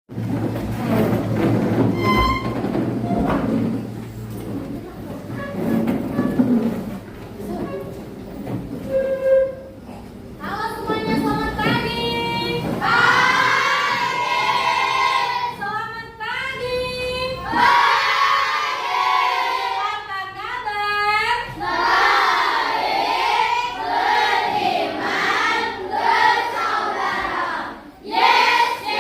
Halo semuanya, selamat pagi. Selamat pagi. Apa kabar? Oke,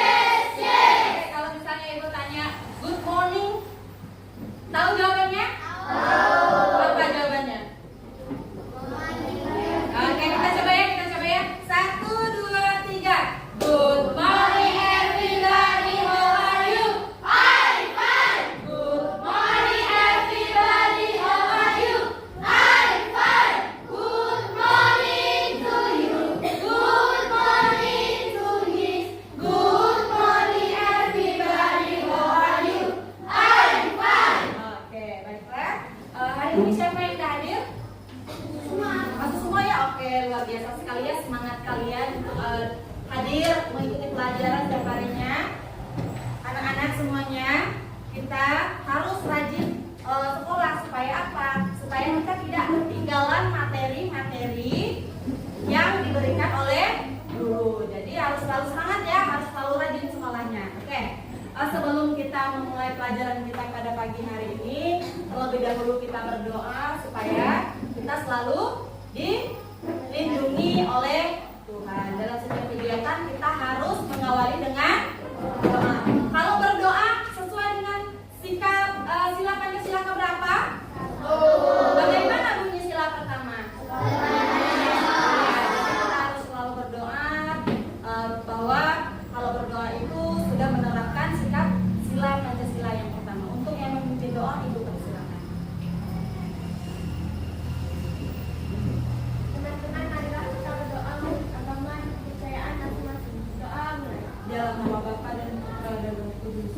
kalau misalnya ibu tanya good morning, tahu jawabannya? Apa jawabannya? Oke, kita coba ya. 1, 2, 3. Good morning everybody, how are you? I'm fine. Good morning everybody, how are you? I'm fine. Good morning to you. Good morning to his. Good morning everybody, how are you? I'm fine. Oke, baiklah. Hari ini siapa yang tidak hadir? Masuk semua ya? Oke, luar biasa sekali ya semangat kalian hadir mengikuti pelajaran setiap harinya. Anak-anak semuanya, kita harus rajin sekolah supaya apa? Supaya kita tidak ketinggalan materi-materi yang diberikan oleh guru. Jadi harus selalu semangat ya, harus selalu rajin sekolahnya. Oke. Sebelum kita memulai pelajaran kita pada pagi hari ini, terlebih dahulu kita berdoa supaya kita selalu dilindungi oleh Tuhan. Dalam setiap kegiatan kita harus mengawali dengan doa. Kalau berdoa sesuai dengan sikap sila Pancasila keberapa? Bagaimana bunyi sila pertama? Kita harus selalu berdoa bahwa kalau berdoa itu sudah menerapkan sikap sila Pancasila yang pertama. Untuk yang memimpin doa, Ibu persilakan. Teman-teman, marilah kita berdoa menurut agama dan kepercayaan masing-masing. Doa mulai. Dalam nama Bapa dan Putra dan Roh Kudus.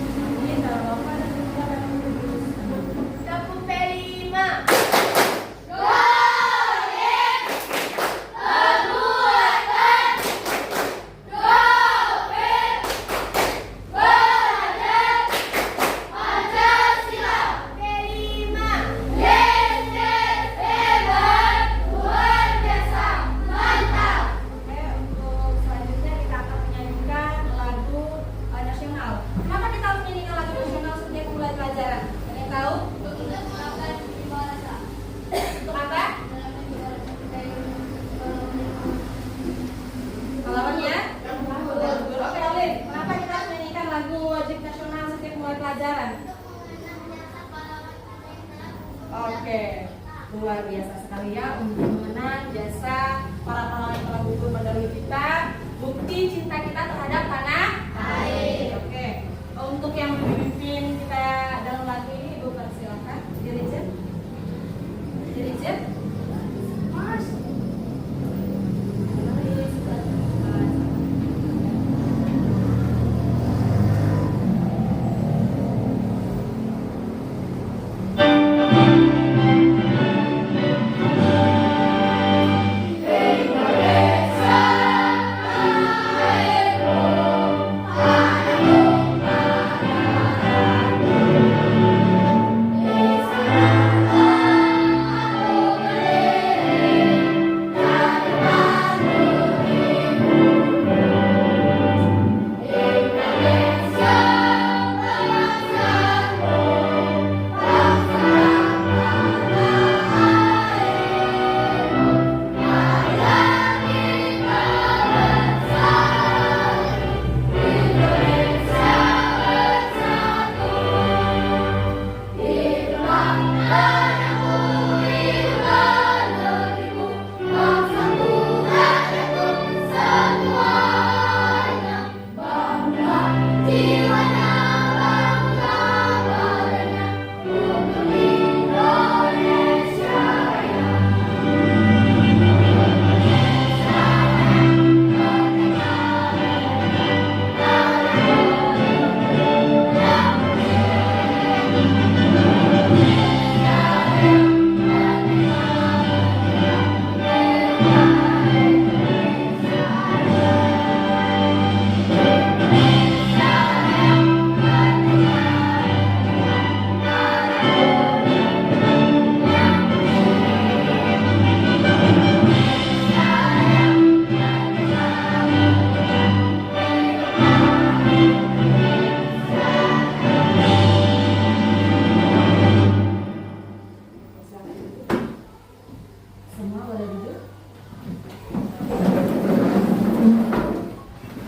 Amin. Dalam Bapa dan Putra dan Roh Kudus. Sapu pelima. Pelima. Oke, untuk selanjutnya kita akan menyanyikan lagu nasional. Kenapa kita harus menyanyikan lagu nasional setiap mulai pelajaran? Ada yang tahu? Untuk apa? Pahlawannya? Oke, Olin. Kenapa kita harus menyanyikan lagu wajib nasional setiap mulai pelajaran? Oke, luar biasa sekali ya untuk mengenang jasa para pahlawan yang telah gugur mendahului kita, bukti cinta kita terhadap tanah air. Oke, untuk yang memimpin kita dalam lagu ini, Ibu persilakan. Dirjen. Semua boleh duduk.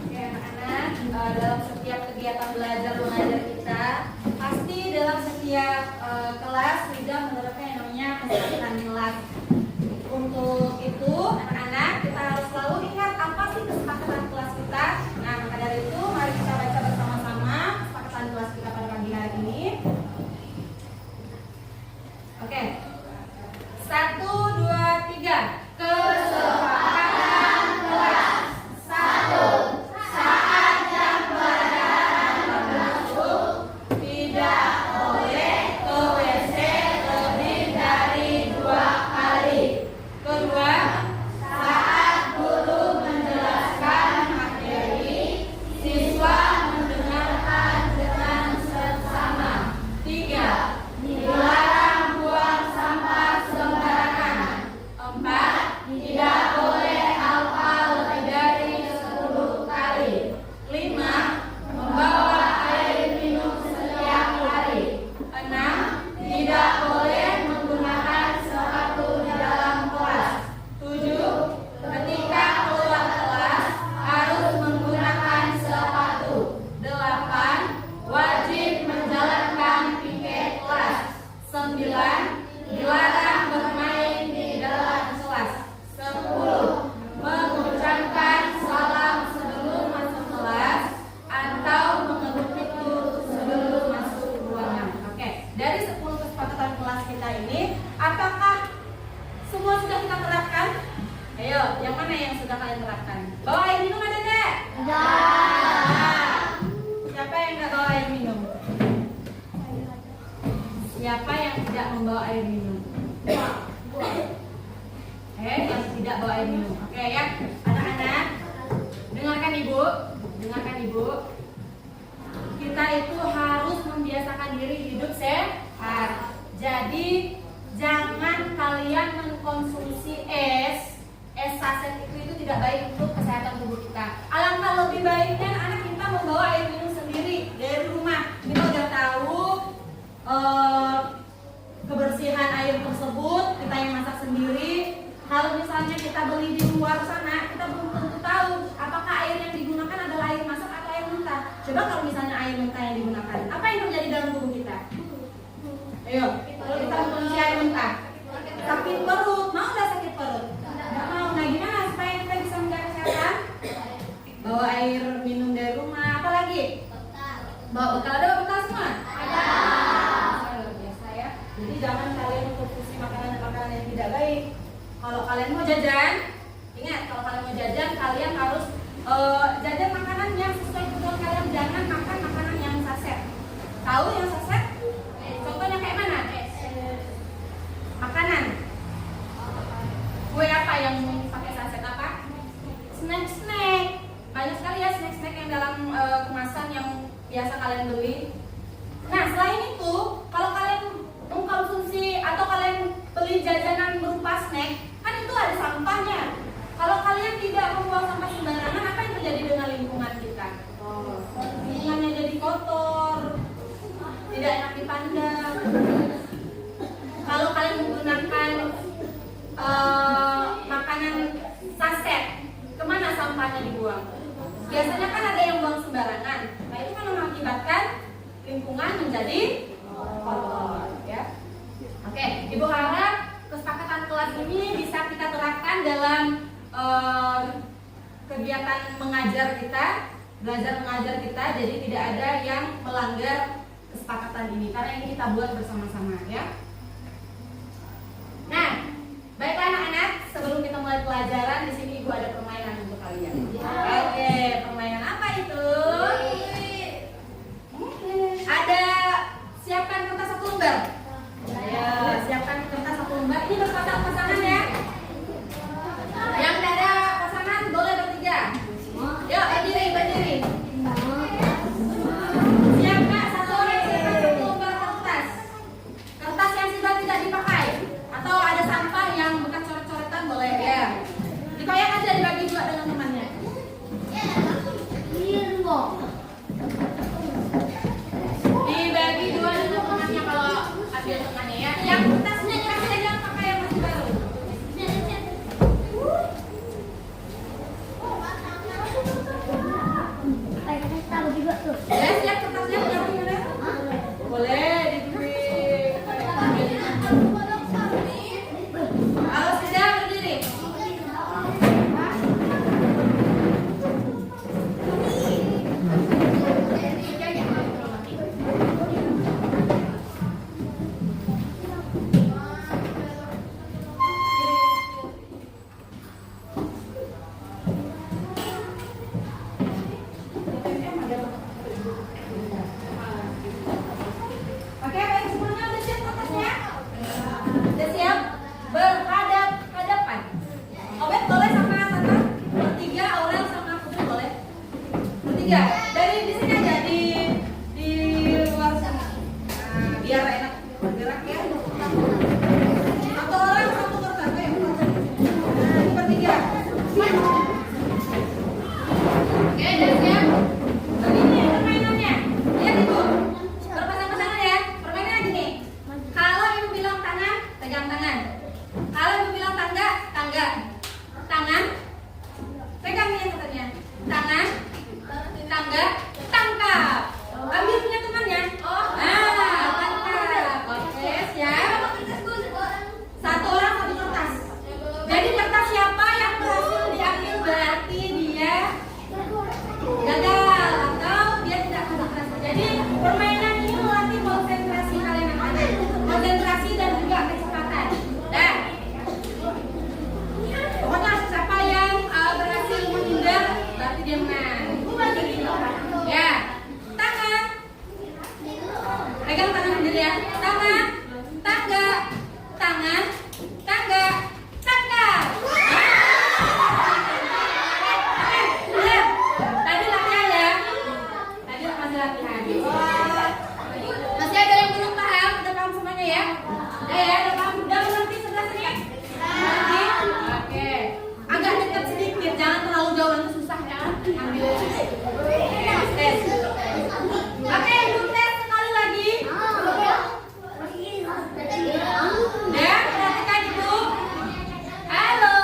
Oke anak-anak, dalam setiap kegiatan belajar mengajar kita, pasti dalam setiap kelas juga menerapkan yang namanya kesepakatan kelas. Untuk itu anak-anak kita harus selalu ingat apa sih kesepakatan kelas kita. Nah maka dari itu mari kita baca bersama-sama kesepakatan kelas kita pada pagi hari ini. Oke, 1, 2, 3. Kesepakatan kelas. 1. Saat jam pelajaran berlangsung, tidak boleh ke WC lebih dari 2 kali. Kedua, saat guru menjelaskan materi, siswa mendengarkan dengan seksama. 3. Dilarang buang sampah sembarangan. 4. Tidak boleh hafal lebih dari 10 kali. 5. Membawa air minum setiap hari. 6. Tidak boleh menggunakan sepatu di dalam kelas. 7. Ketika keluar kelas harus menggunakan sepatu. 8. Wajib menjalankan piket kelas. 9. Dilarang bermain di dalam kelas. 10. Mengucapkan salam sebelum masuk kelas atau mengetuk pintu sebelum masuk ruangan. Oke, dari 10 kesepakatan kelas kita ini, apakah semua sudah kita terapkan? Ayo, yang mana yang sudah kalian terapkan? Bawa air minum ada enggak? Ada. Siapa yang enggak bawa air minum? Siapa yang tidak membawa air minum? Yang tidak bawa air minum. Oke ya, anak-anak, dengarkan ibu, dengarkan ibu. Kita itu harus membiasakan diri hidup sehat. Jadi jangan kalian mengkonsumsi es saset itu tidak baik untuk kesehatan tubuh kita. Alangkah lebih baiknya anak kita membawa air minum sendiri dari rumah. Kita udah tahu kebersihan air tersebut, kita yang masak sendiri. Kalau misalnya kita beli di luar sana, kita belum tentu tahu apakah air yang digunakan adalah air masak atau air mentah. Coba kalau misalnya air mentah yang digunakan, apa yang terjadi dalam tubuh kita? Ayo, kalau kita mengkonsumsi air mentah, sakit perut, mau nggak sakit perut? Nggak mau. Nah gimana supaya kita bisa menjaga kesehatan? Bawa air minum dari rumah, apa lagi? Bawa bekal, ada bekal semua? Ada. Luar biasa ya. Jadi jangan kalian mengkonsumsi makanan-makanan yang tidak baik. Kalau kalian mau jajan, ingat kalau kalian mau jajan, kalian harus jajan makanan yang sesuai kebutuhan kalian. Jangan makan makanan yang saset. Tahu yang saset? Contohnya kayak mana? Makanan. Kue apa yang pakai saset apa? Snack-snack. Banyak sekali ya snack-snack yang dalam kemasan yang biasa kalian beli. Nah selain itu, kalau kalian mengkonsumsi atau kalian beli jajanan berupa snack, kan itu ada sampahnya. Kalau kalian tidak membuang sampah sembarangan, apa yang terjadi dengan lingkungan kita? Lingkungannya jadi kotor, tidak enak dipandang. Kalau kalian menggunakan makanan saset, kemana sampahnya dibuang? Biasanya kan ada yang buang sembarangan. Nah itu kan mengakibatkan lingkungan menjadi kotor, ya. Oke, Ibu harap kesepakatan kelas ini bisa kita terapkan dalam kegiatan mengajar kita, belajar mengajar kita. Jadi tidak ada yang melanggar kesepakatan ini karena ini kita buat bersama-sama, ya. Nah, baiklah anak-anak, sebelum kita mulai pelajaran, di sini Ibu ada permainan untuk kalian. Oke, permainan apa itu? Ada siapkan kertas satu lembar. Ayo, siapkan kertas satu lembar. Ini berpasang-pasangan ya. Yang tidak ada pasangan boleh bertiga. Yuk, berdiri. Siapkan satu orang siapkan satu lembar kertas. Kertas yang sudah tidak dipakai atau ada sampah yang bekas coret-coretan boleh ya. Dikoyak aja dibagi 3. Dari di sini aja di luar sana. Nah, biar enak bergerak ya. Satu orang satu kertas kayak nah, ini bertiga. Oke, udah siap? Begini permainannya. Lihat ibu. Berpasang-pasangan ya. Permainannya gini. Kalau ibu bilang tangan, pegang tangan. Kalau ibu bilang tangga, tangga. Tangan. Pegang ini katanya. Tangan. Tangga. Tangkap. Ambil punya temannya. Nah, tangkap. Oke, siap. Satu orang satu kertas. Jadi kertas siapa yang berhasil diambil berarti dia gagal atau dia tidak konsentrasi. Jadi permainan ini melatih konsentrasi kalian anak-anak, konsentrasi dan juga kecepatan. Dan pokoknya siapa yang berhasil menghindar berarti dia menang. Ya, tangan, pegang tangan sendiri ya. Tangan, tangga, tangan, tangga, tangkap. Lihat, tadi latihan ya. Tadi masih latihan. Masih ada yang belum paham? Udah paham semuanya ya? Udah paham? Udah mengerti sebelah sini? Mengerti? Oke. Agak dekat sedikit, jangan terlalu jauh nanti susah ya. Ambil tes. Oke, ibu tes sekali lagi. Ya, perhatikan ibu. Halo.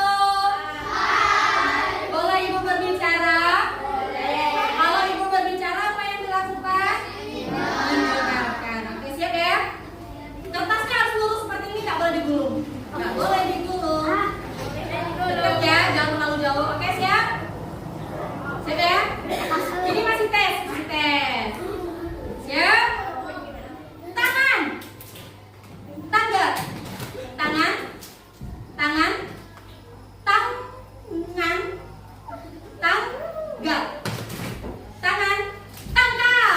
Boleh ibu berbicara? Kalau ibu berbicara apa yang dilakukan? Mendengarkan. Oke, siap ya? Kertasnya harus lurus seperti ini, nggak boleh digulung. Nggak boleh digulung. Dekat ya, jangan terlalu jauh. Oke, siap? Siap ya? Ini masih tes, masih tes. Siap? Tangan. Tangga. Tangan. Tangan. Tangan. Tangga. Tangan. Tangkap.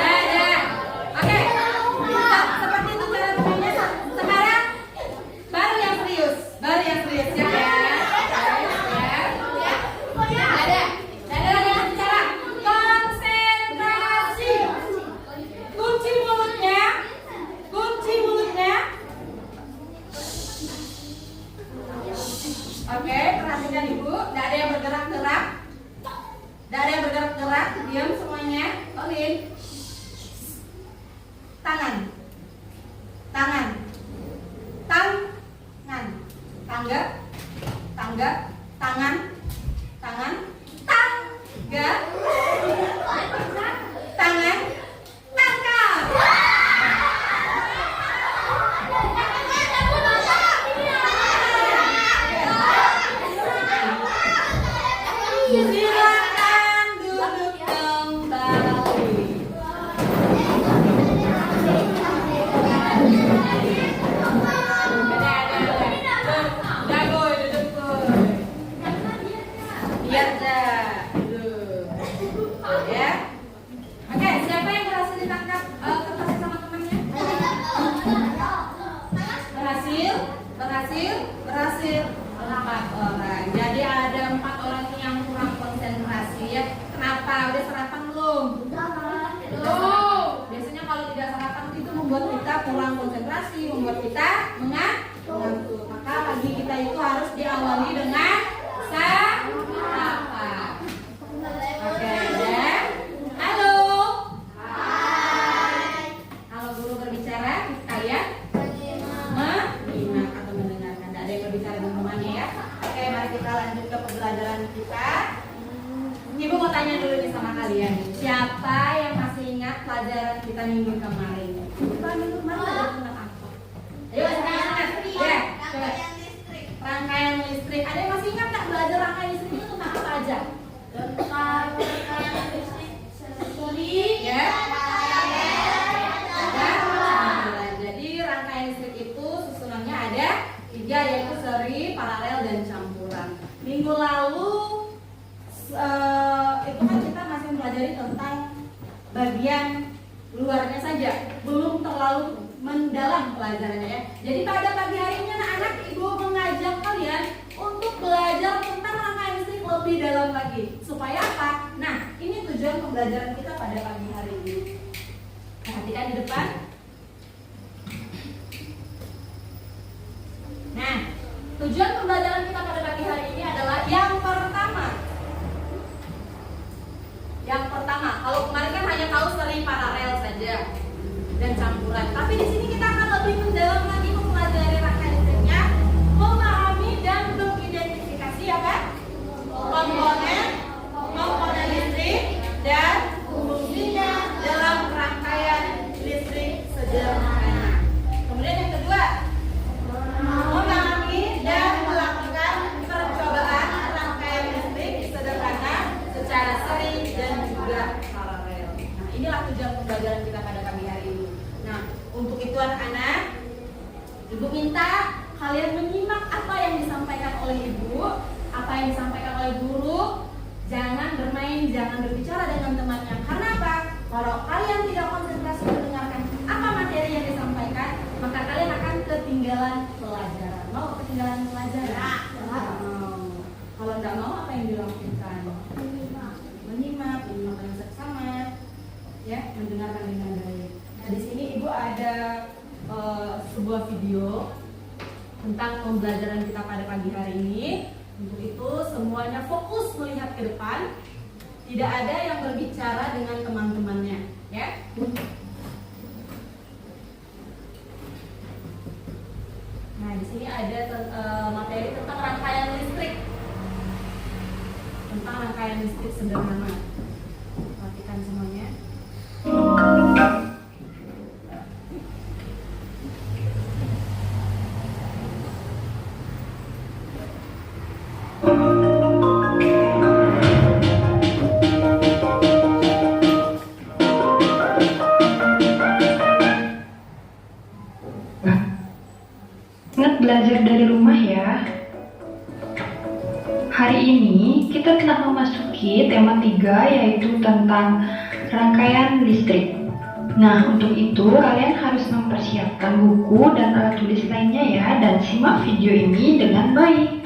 Dah. Oke. Seperti itu cara bermainnya. Sekarang baru yang serius. Siap ya? Ada lagi yang bicara. Konsentrasi. Kunci mulutnya. Oke, perhatikan ibu. Tidak ada yang bergerak-gerak. Diam semuanya. Olin. Tangan. Tangga. Tangan. Tangga. Tangan. Tangkap. Silakan duduk kembali. Jago, duduk tuh. Biar dah. Duduk. Ya. Oke, siapa yang berhasil ditangkap kertasnya sama temannya? Berhasil. 4 orang. Jadi ada 4 orang yang kurang konsentrasi ya. Kenapa? Udah sarapan belum? Belum. Biasanya kalau tidak sarapan itu membuat kita kurang konsentrasi, membuat kita mengantuk. Maka pagi kita itu harus diawali dengan sarapan. Oke ya. Halo. Kalau guru berbicara, kalian menyimak atau mendengarkan. Tidak ada yang berbicara dengan temannya ya. Oke, mari kita lanjut ke pembelajaran kita. Ibu mau tanya dulu nih sama kalian. Siapa yang masih ingat pelajaran kita minggu kemarin? Minggu kemarin ada tentang apa? Ayo, semangat. Ya, coba. Rangkaian listrik. Ada yang masih ingat nggak belajar rangkaian listrik itu tentang apa aja? Tentang rangkaian listrik. Ya. Jadi rangkaian listrik itu susunannya ada 3, yaitu seri, paralel, dan campuran. Minggu lalu itu kan kita masih mempelajari tentang bagian luarnya saja, belum terlalu mendalam pelajarannya ya. Jadi pada pagi hari ini anak-anak ibu mengajak kalian untuk belajar tentang rangkaian listrik lebih dalam lagi. Supaya apa? Nah, ini tujuan pembelajaran kita pada pagi hari ini. Perhatikan di depan. Nah, tujuan pembelajaran kita pada pagi hari ini adalah yang pertama. Yang pertama, kalau kemarin kan hanya tahu seri paralel saja dan campuran. Tapi di sini kita akan lebih mendalam lagi mempelajari rangkaian listriknya, memahami dan mengidentifikasi apa? Komponen listrik dan fungsinya dalam rangkaian listrik sederhana. Kemudian yang kedua, memahami dan melakukan percobaan rangkaian listrik sederhana secara seri dan juga paralel. Nah, inilah tujuan pembelajaran kita pada pagi hari ini. Nah, untuk itu anak-anak, ibu minta kalian menyimak apa yang disampaikan oleh ibu, apa yang disampaikan oleh guru. Jangan bermain, jangan berbicara dengan temannya. Karena apa? Kalau kalian tidak konsentrasi mendengarkan apa materi yang disampaikan, maka kalian akan ketinggalan pelajaran. Mau ketinggalan pelajaran? Kalau nggak mau, apa yang dilakukan? Menyimak dengan seksama, ya, mendengarkan dengan baik. Nah, di sini ibu ada sebuah video tentang pembelajaran kita pada pagi hari ini. Untuk itu semuanya fokus melihat ke depan, tidak ada yang berbicara dengan teman-temannya, ya. Nah, di sini ada materi tentang rangkaian listrik. Tentang rangkaian listrik sederhana. Perhatikan semuanya. Ingat belajar dari rumah ya. Hari ini kita telah memasuki tema 3, yaitu tentang rangkaian listrik. Nah, untuk itu kalian harus mempersiapkan buku dan alat tulis lainnya ya, dan simak video ini dengan baik.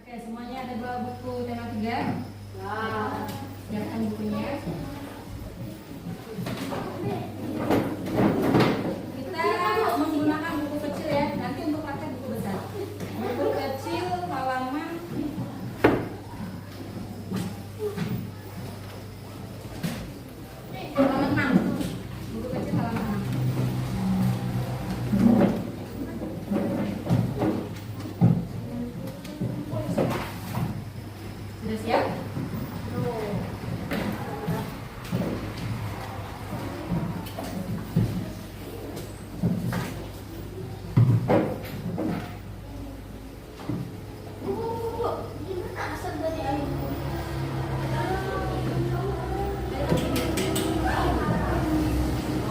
Oke, semuanya ada 2 buku tema 3. Siapkan bukunya. Kita menggunakan buku kecil ya. Nanti untuk praktek buku besar. Buku kecil halaman 6. Buku kecil halaman 6. Sudah siap?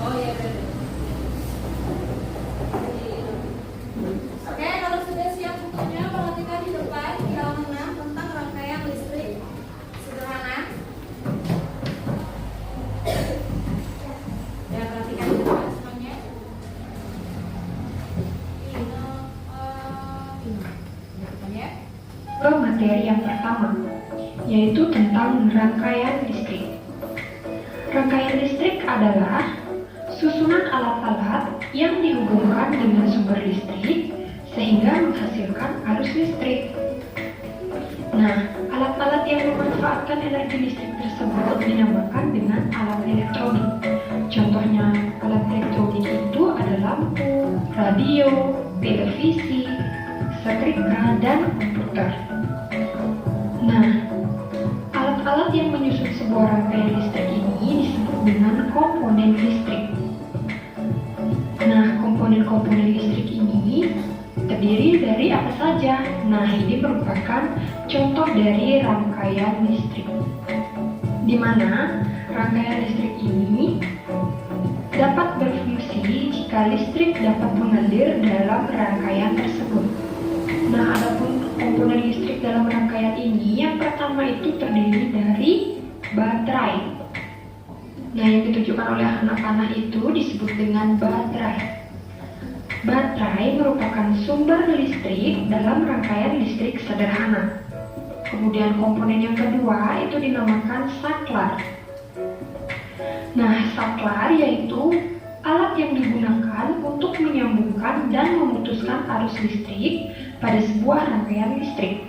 Oh iya benar. Oke, kalau sudah siap bukunya, perhatikan di depan di halaman 6 tentang rangkaian listrik sederhana. Ya, perhatikan di depan semuanya. Depan ya. Ke materi yang pertama, yaitu tentang rangkaian listrik. Rangkaian listrik adalah susunan alat-alat yang dihubungkan dengan sumber listrik sehingga menghasilkan arus listrik. Nah, alat-alat yang memanfaatkan energi listrik tersebut dinamakan dengan alat elektronik. Contohnya, alat elektronik itu ada lampu, radio, televisi, setrika, dan komputer. Nah, alat-alat yang menyusun sebuah rangkaian listrik ini disebut dengan komponen listrik. Nah, komponen-komponen listrik ini terdiri dari apa saja? Nah, ini merupakan contoh dari rangkaian listrik, di mana rangkaian listrik ini dapat berfungsi jika listrik dapat mengalir dalam rangkaian tersebut. Nah, adapun komponen listrik dalam rangkaian ini, yang pertama itu terdiri dari baterai. Nah, yang ditunjukkan oleh anak panah itu disebut dengan baterai. Baterai merupakan sumber listrik dalam rangkaian listrik sederhana. Kemudian komponen yang kedua itu dinamakan saklar. Nah, saklar yaitu alat yang digunakan untuk menyambungkan dan memutuskan arus listrik pada sebuah rangkaian listrik.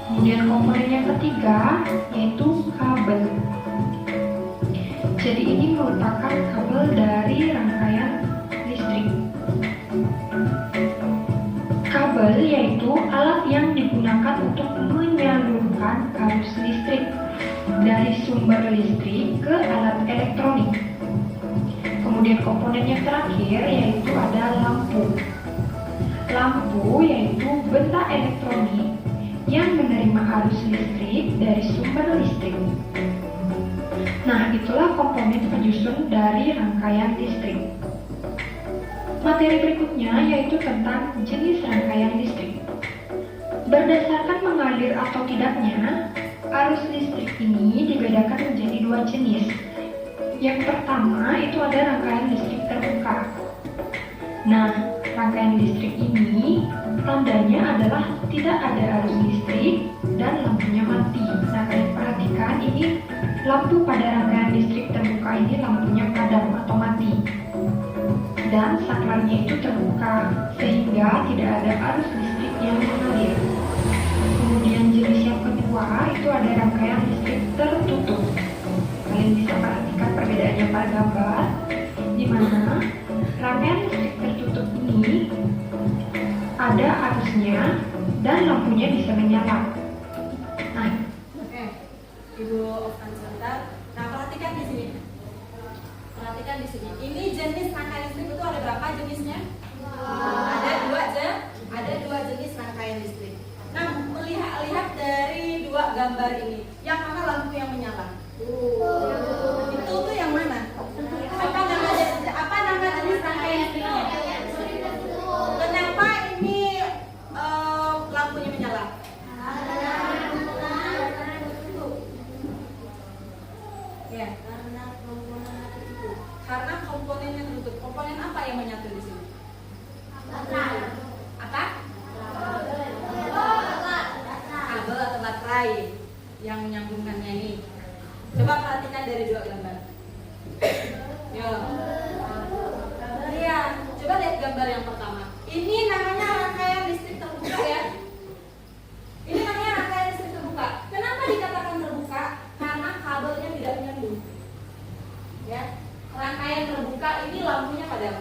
Kemudian komponen yang ketiga yaitu kabel. Jadi ini merupakan kabel dari rangkaian listrik. Kabel yaitu alat yang digunakan untuk menyalurkan arus listrik dari sumber listrik ke alat elektronik. Kemudian komponen yang terakhir yaitu ada lampu. Lampu yaitu benda elektronik yang menerima arus listrik dari sumber listrik. Nah, itulah komponen penyusun dari rangkaian listrik. Materi berikutnya yaitu tentang jenis rangkaian listrik. Berdasarkan mengalir atau tidaknya, arus listrik ini dibedakan menjadi dua jenis. Yang pertama itu ada rangkaian listrik terbuka. Nah, rangkaian listrik ini tandanya adalah tidak ada arus listrik dan lampunya mati. Nah, kalian perhatikan ini lampu pada rangkaian listrik terbuka ini lampunya padam atau mati. Dan saklarnya itu terbuka sehingga tidak ada arus listrik yang mengalir. Kemudian jenis yang kedua itu ada rangkaian listrik tertutup. Kalian bisa perhatikan perbedaannya pada gambar, di mana rangkaian listrik tertutup ini ada arusnya dan lampunya bisa menyala. Nah, Oke, Ibu Ofan sebentar. Nah, perhatikan di sini. Perhatikan di sini. Ini jenis rangkaian listrik itu ada berapa jenisnya? Ada dua jenis rangkaian listrik. Nah, lihat dari dua gambar ini, yang mana lampu yang menyala? Itu tuh yang mana? Apa nama jenis rangkaian listriknya? Kenapa ini lampunya menyala? Ya, karena komponennya tertutup. Komponen apa yang menyatu di sini? Apa? Kabel atau baterai yang menyambungkannya ini. Coba perhatikan dari dua gambar. Yo. Iya, coba lihat gambar yang pertama. Ini namanya rangkaian listrik terbuka ya. Ini namanya rangkaian listrik terbuka. Kenapa dikatakan terbuka? Karena kabelnya tidak menyambung. Ya, rangkaian terbuka ini lampunya padam.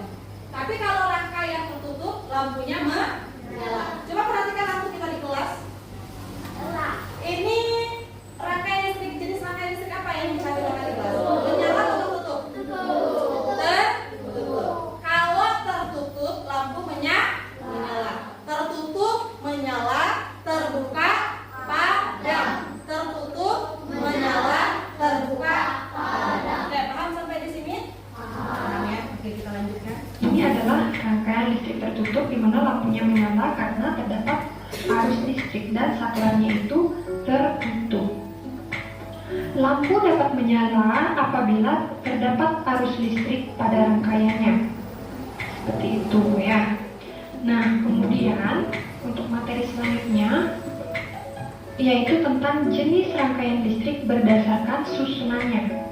Tapi kalau rangkaian tertutup, lampunya menyala. Coba perhatikan lampu kita di kelas. Ini rangkaian listrik, jenis rangkaian listrik apa yang diperhatikan di kelas? Menyala atau tertutup? Tertutup. Kalau tertutup, lampu menyala. Tertutup, menyala. Terbuka, padam. Tertutup, menyala. Terbuka, padam. Oke, paham sampai di sini? Paham ya? Oke, kita lanjutkan. ini adalah rangkaian listrik tertutup di mana lampunya menyala karena terdapat arus listrik dan saklarnya itu tertutup. Lampu dapat menyala apabila terdapat arus listrik pada rangkaiannya. Seperti itu ya. Nah, kemudian untuk materi selanjutnya yaitu tentang jenis rangkaian listrik berdasarkan susunannya.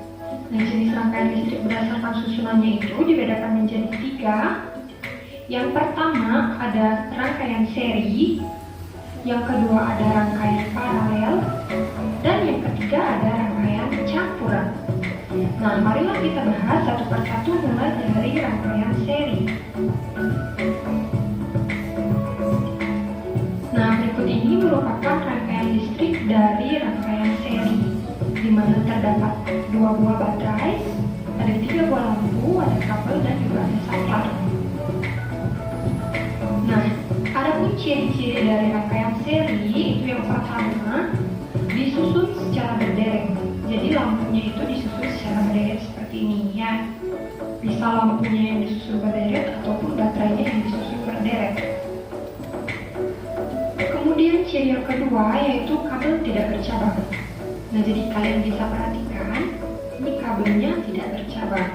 Nah, jenis rangkaian listrik berdasarkan susunannya itu dibedakan menjadi 3. Yang pertama ada rangkaian seri, yang kedua ada rangkaian paralel, dan yang ketiga ada rangkaian campuran. Nah, marilah kita bahas satu persatu mulai dari rangkaian seri. Nah, berikut ini merupakan rangkaian listrik dari rangkaian seri, di mana terdapat 2 buah baterai, ada 3 buah lampu, ada kabel, dan juga ada saklar. Nah, adapun ciri-ciri dari rangkaian seri itu yang pertama disusun secara berderet. Jadi lampunya itu disusun secara berderet seperti ini ya. Bisa lampunya yang disusun berderet ataupun baterainya yang disusun berderet. Kemudian ciri yang kedua yaitu kabel tidak bercabang. Nah, jadi kalian bisa perhatikan ini kabelnya tidak bercabang.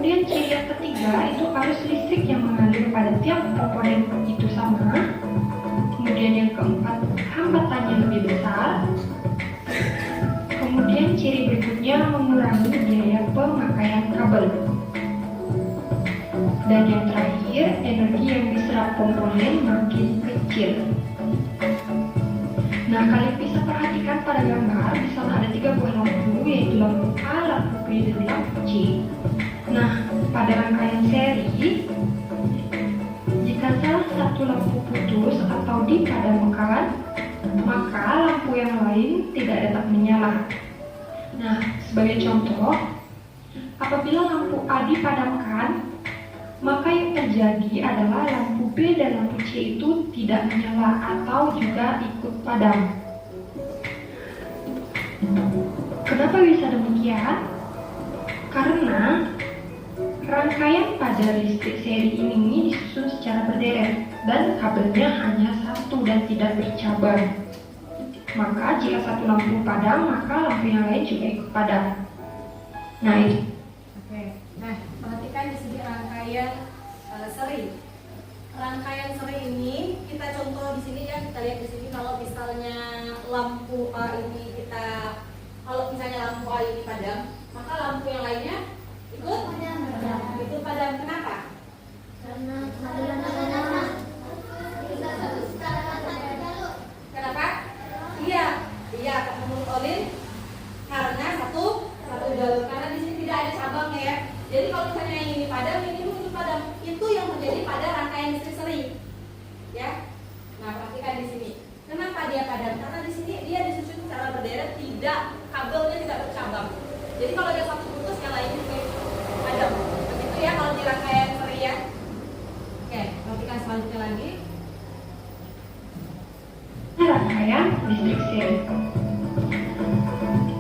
Kemudian ciri yang ketiga itu arus listrik yang mengalir pada tiap komponen itu sama. Kemudian yang keempat, hambatannya lebih besar. Kemudian ciri berikutnya mengurangi biaya pemakaian kabel. Dan yang terakhir, energi yang diserap komponen makin kecil. Nah, kalian bisa perhatikan pada gambar, di sana ada 3 buah lampu, yaitu lampu A, lampu B, dan lampu C. Nah, pada rangkaian seri, jika salah satu lampu putus atau dipadamkan, maka lampu yang lain tidak dapat menyala. Nah, sebagai contoh, apabila lampu A dipadamkan, maka yang terjadi adalah lampu B dan lampu C itu tidak menyala atau juga ikut padam. Kenapa bisa demikian? Karena rangkaian pada listrik seri ini disusun secara berderet dan kabelnya hanya satu dan tidak bercabang. Maka jika satu lampu padam, maka lampu yang lain juga ikut padam. Nah, itu. Oke. Nah, perhatikan di sini rangkaian seri. Rangkaian seri ini kita contoh di sini ya, kita lihat di sini kalau misalnya lampu A ini padam, maka lampu yang lainnya ikut padam. Kenapa? Karena Kenapa? Iya, menurut Olin karena satu jalur. Karena di sini tidak ada cabangnya ya. Jadi kalau misalnya yang ini padam, ini ikut padam. Itu yang terjadi pada rangkaian listrik seri. Ya. Nah, perhatikan di sini. Kenapa dia padam? Karena di sini dia disusun secara berderet, kabelnya tidak bercabang. Jadi kalau ada satu putus, yang lainnya juga padam. Begitu ya kalau di rangkaian seri ya. Oke, perhatikan selanjutnya lagi. Rangkaian listrik seri.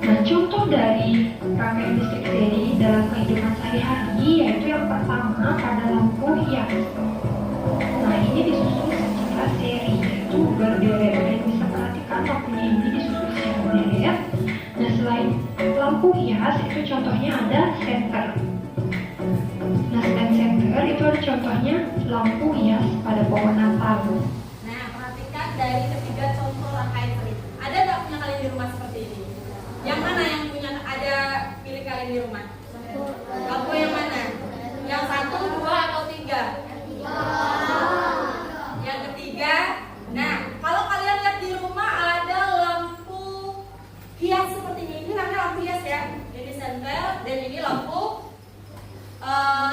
Nah, contoh dari rangkaian listrik seri dalam kehidupan sehari-hari yaitu yang pertama pada lampu hias. Nah, ini disusun secara seri, yaitu berderet. Kalian bisa perhatikan lampunya ini disusun secara berderet. Nah, selain lampu hias itu contohnya ada senter. Nah, selain senter itu ada contohnya lampu hias pada pohon Natal. Nah, perhatikan dari ketiga contoh rangkaian seri. Ada nggak punya kalian di rumah seperti ini? Yang mana yang punya ada pilih kalian di rumah? Lampu yang mana? Yang 1, 2, atau 3? Yang ketiga. Nah, kalau kalian lihat di rumah ada lampu hias seperti ini namanya lampu hias ya. Ini senter dan ini lampu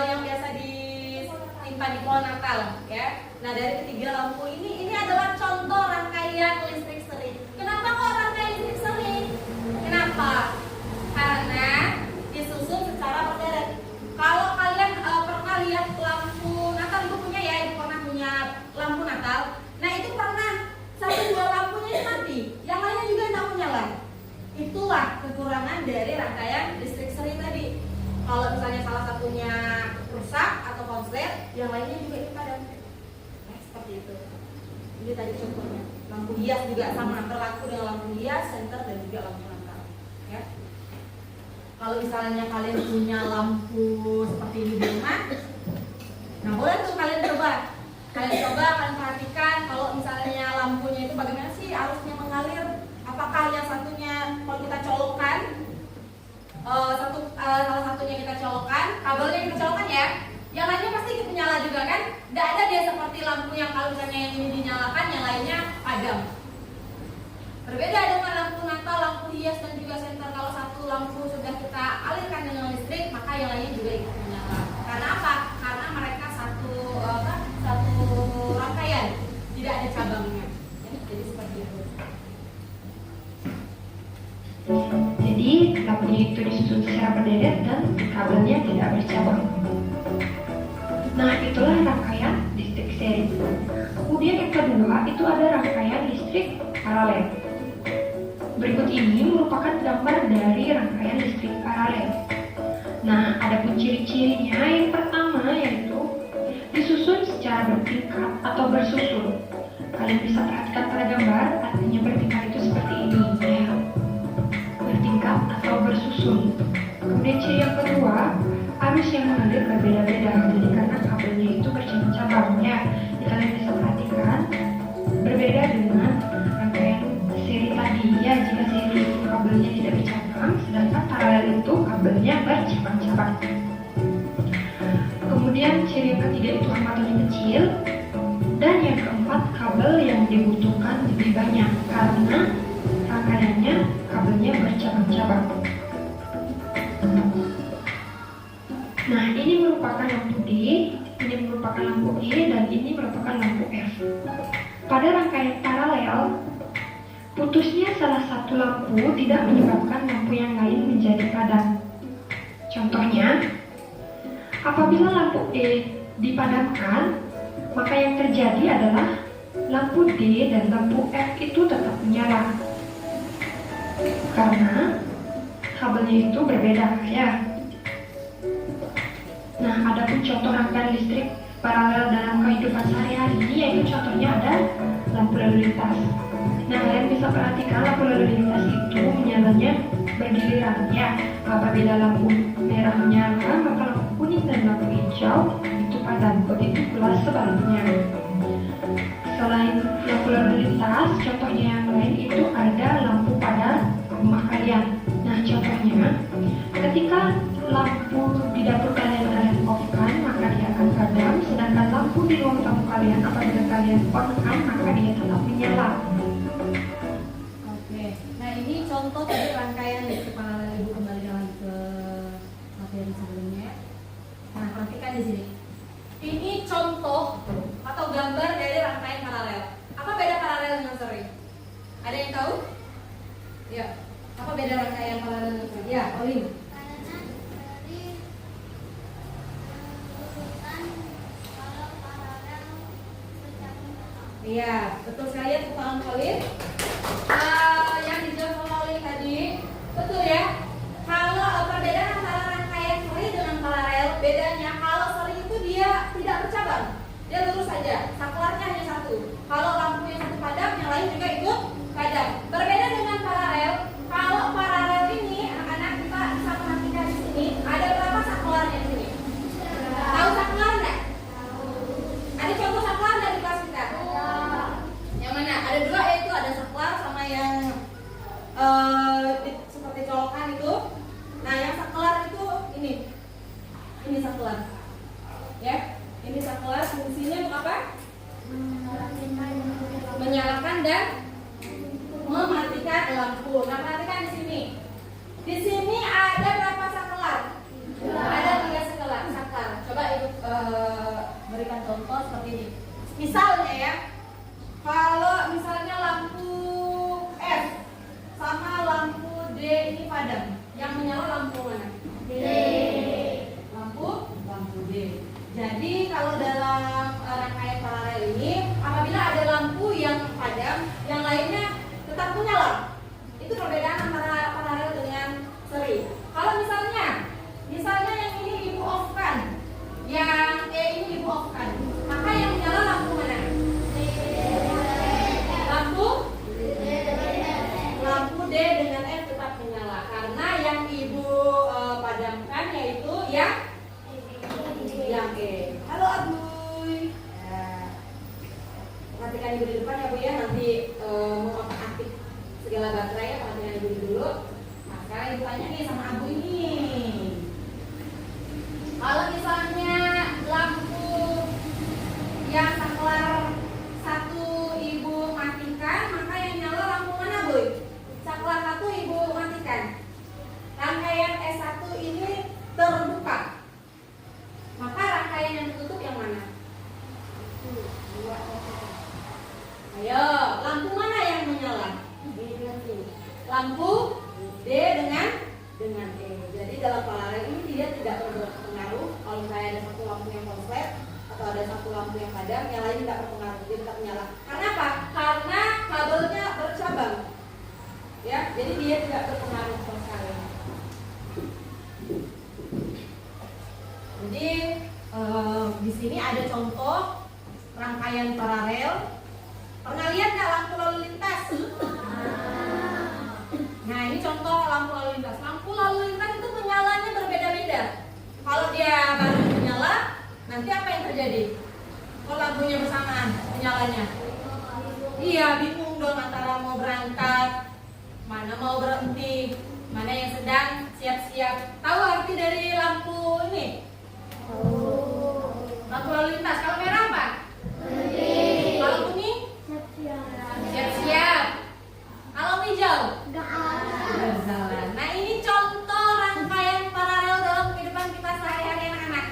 yang biasa ditimpa di pohon Natal ya. Nah, dari ketiga lampu ini adalah contoh rangkaian listrik seri. Kenapa kok rangkaian listrik seri? Kenapa? Karena disusun secara berderet. Kalau kalian pernah lihat lampu Natal, ibu punya ya, ibu pernah punya lampu Natal. Nah, itu pernah 1-2 lampunya mati, yang lainnya juga tidak menyala. Itulah kekurangan dari rangkaian listrik seri tadi. Kalau misalnya salah satunya rusak atau konslet, yang lainnya juga ikut padam. Nah, seperti itu. Ini tadi contohnya. Lampu hias juga sama, berlaku dengan lampu hias, senter, dan juga lampu Natal. Ya. Kalau misalnya kalian punya lampu seperti ini di rumah, nah boleh tuh kalian coba. Kalian perhatikan kalau misalnya lampunya itu bagaimana sih arusnya mengalir. Apakah yang satunya kalau kita colokkan, salah satunya kita colokkan, kabelnya kita colokkan ya, yang lainnya pasti ikut menyala juga kan? Tidak ada dia seperti lampu yang kalau misalnya yang ini dinyalakan, yang lainnya padam. Berbeda dengan lampu Natal, lampu hias dan juga senter. Kalau satu lampu sudah kita alirkan dengan listrik, maka yang lainnya juga ikut menyala. Karena apa? Karena mereka satu rangkaian, tidak ada cabangnya. Ya, jadi seperti itu. Jadi lampunya itu disusun secara berderet dan kabelnya tidak bercabang. Nah, itulah rangkaian listrik seri. Kemudian yang kedua itu ada rangkaian listrik paralel. Berikut ini merupakan gambar dari rangkaian listrik paralel. Nah, ada pun ciri-cirinya. Yang pertama yaitu disusun secara bertingkat atau bersusun. Kalian bisa perhatikan pada gambar, artinya bertingkat itu seperti ini ya. Bertingkat atau bersusun. Kemudian ciri yang kedua, arus yang mengalir berbeda-beda. Jadi karena kabelnya itu bercabang-cabang ya. Kalian bisa perhatikan berbeda dengan rangkaian seri tadi ya. Jika seri itu kabelnya tidak bercabang, sedangkan paralel itu kabelnya bercabang-cabang. Kemudian ciri yang ketiga itu armaturnya kecil. Dan yang keempat, kabel yang dibutuhkan lebih banyak karena rangkaiannya kabelnya bercabang-cabang. Nah, ini merupakan lampu D, ini merupakan lampu E, dan ini merupakan lampu F. Pada rangkaian paralel, putusnya salah satu lampu tidak menyebabkan lampu yang lain menjadi padam. Contohnya, apabila lampu E dipadamkan, maka yang terjadi adalah lampu D dan lampu F itu tetap menyala. Karena kabelnya itu berbeda ya. Nah, ada pun contoh rangkaian listrik paralel dalam kehidupan sehari-hari, yaitu contohnya ada lampu lalu lintas. Nah, kalian bisa perhatikan lampu lalu lintas itu menyalanya bergiliran ya. Apabila lampu merah menyala, maka lampu kuning dan lampu hijau itu padam. Begitu pula sebaliknya. Selain lampu lalu lintas, contohnya yang lain itu ada lampu pada rumah kalian. Nah, contohnya ketika lampu di dapur kalian off-kan, maka dia akan padam. Sedangkan lampu di ruang tamu kalian apabila kalian on-kan, maka dia tetap menyala. Oke, nah ini contoh dari rangkaian listrik paralel. Ibu kembali lagi ke materi sebelumnya. Nah, perhatikan di sini. Ini contoh atau gambar dari rangkaian paralel. Apa beda paralel dengan seri? Ada yang tahu? Ya. Apa beda rangkaian paralel dengan seri? Ya, Olin. Iya, betul sekali ya, tangan Olin. Yang dijawab sama Olin tadi, betul ya. Kalau perbedaan antara rangkaian seri dengan paralel, bedanya kalau seri itu dia tidak bercabang, dia lurus saja, saklarnya hanya satu. Kalau lampunya satu padam, yang lain juga ikut padam. Berbeda dengan paralel, kalau paralel ini anak-anak kita bisa perhatikan di sini, ada berapa saklarnya di sini? Tahu saklar nggak? Ada contoh saklar dari kelas kita? Yang mana? Ada dua, yaitu ada saklar sama yang seperti colokan itu. Nah, yang saklar itu ini saklar, ya. Ini saklar fungsinya untuk apa? Menyalakan dan mematikan lampu. Nah, perhatikan di sini. Di sini ada berapa saklar? Ada 3 saklar. Coba ibu berikan contoh seperti ini. Misalnya ya, kalau misalnya lampu F sama lampu D ini padam, yang menyala lampu mana? D. Lampu D. Jadi kalau dalam rangkaian paralel ini, apabila ada lampu yang padam, yang lainnya tetap menyala. Itu perbedaan antara paralel dengan seri. Kalau misalnya yang ini ibu off-kan, yang E ini ibu off-kan, maka yang menyala lampu mana? Lampu D dengan F tetap menyala karena yang ibu padamkan yaitu yang E. Halo Abuy. Ya. Perhatikan ibu di depan ya Bu ya, nanti mau aktif segala baterai ya, perhatikan ibu dulu. Nah, sekarang ibu tanya nih sama Abu ini. Kalau misalnya lampu yang saklar satu ibu matikan, maka yang nyala lampu mana Bu? Saklar satu ibu matikan. Rangkaian S1 ini terbuka. Maka rangkaian yang tertutup yang mana? Ayo, lampu mana yang menyala? Lampu D dengan E. Jadi dalam paralel ini dia tidak berpengaruh. Kalau misalnya ada satu lampu yang konslet atau ada satu lampu yang padam, yang lain tidak berpengaruh, dia tetap menyala. Karena apa? Karena kabelnya bercabang. Ya, jadi dia tidak berpengaruh sama sekali. Jadi di sini ada contoh rangkaian paralel. Pernah lihat nggak lampu lalu lintas? Nah, ini contoh lampu lalu lintas. Lampu lalu lintas itu menyalanya berbeda-beda. Kalau dia baru menyala, nanti apa yang terjadi? Kalau lampunya bersamaan menyalanya, iya bingung dong antara mau berangkat, mana mau berhenti, mana yang sedang siap-siap. Tahu arti dari lampu ini? Lampu lalu lintas. Kalau merah apa? Kalau kuning? Siap-siap. Kalau hijau? Berjalan. Nah, ini contoh rangkaian paralel dalam kehidupan kita sehari-hari anak-anak.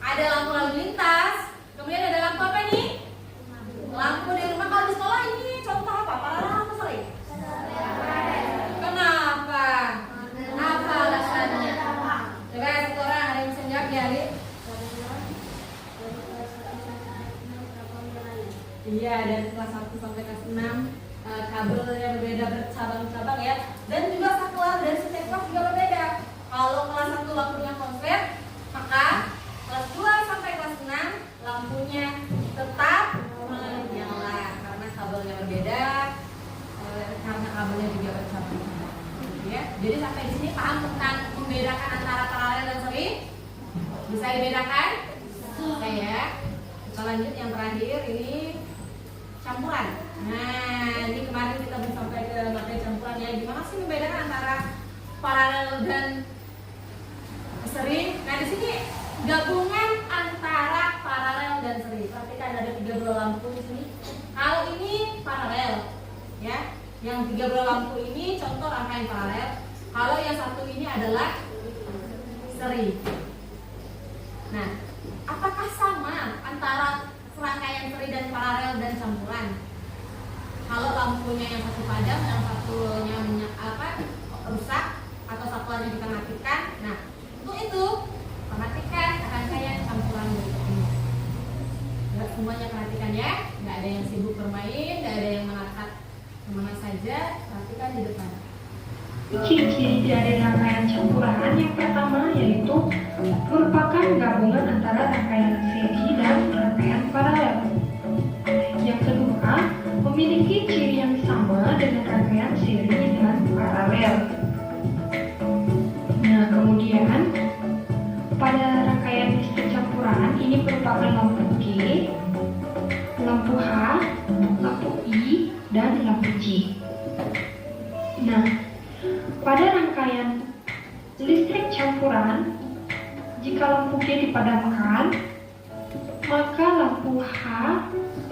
Ada lampu lalu lintas, kemudian ada lampu apa nih? Lampu di rumah. Kalau di sekolah ini contoh apa? Paralel apa sering? Kenapa? Apa alasannya? Coba satu orang ada yang bisa jawab ya, Ali? Iya, dari kelas 1 sampai kelas 6 kabelnya berbeda bercabang-cabang ya. Dan juga saklar dari setiap kelas juga berbeda. Kalau kelas 1 lampunya konslet, maka kelas 2 sampai kelas 6 lampunya tetap menyala karena kabelnya berbeda, karena kabelnya juga bercabang-cabang. Ya. Jadi sampai di sini paham tentang membedakan antara paralel dan seri? Bisa dibedakan? Oke ya. Kita lanjut yang terakhir ini campuran. Nah, ini kemarin kita belum sampai ke materi campuran ya. Gimana sih membedakan antara paralel dan seri? Nah, di sini gabungan antara paralel dan seri. Perhatikan ada 3 bola lampu di sini. Kalau ini paralel, ya. Yang 3 bola lampu ini contoh rangkaian paralel. Kalau yang satu ini adalah seri. Nah, apakah sama antara rangkaian seri dan paralel dan campuran? Kalau lampunya yang satu padam, yang satunya rusak atau satuannya kita matikan. Nah, untuk itu perhatikan rangkaian campuran berikut ini. Nggak semuanya perhatikan ya, nggak ada yang sibuk bermain, nggak ada yang menatap kemana saja. Perhatikan di depan. Ciri-ciri dari rangkaian campuran yang pertama yaitu merupakan gabungan antara rangkaian seri dan rangkaian paralel. Yang kedua, memiliki ciri yang sama dengan rangkaian seri dan paralel. Nah, kemudian pada rangkaian listrik campuran ini merupakan lampu G, lampu H, lampu I, dan lampu J. Nah, pada rangkaian listrik campuran, jika lampu G dipadamkan, maka lampu H,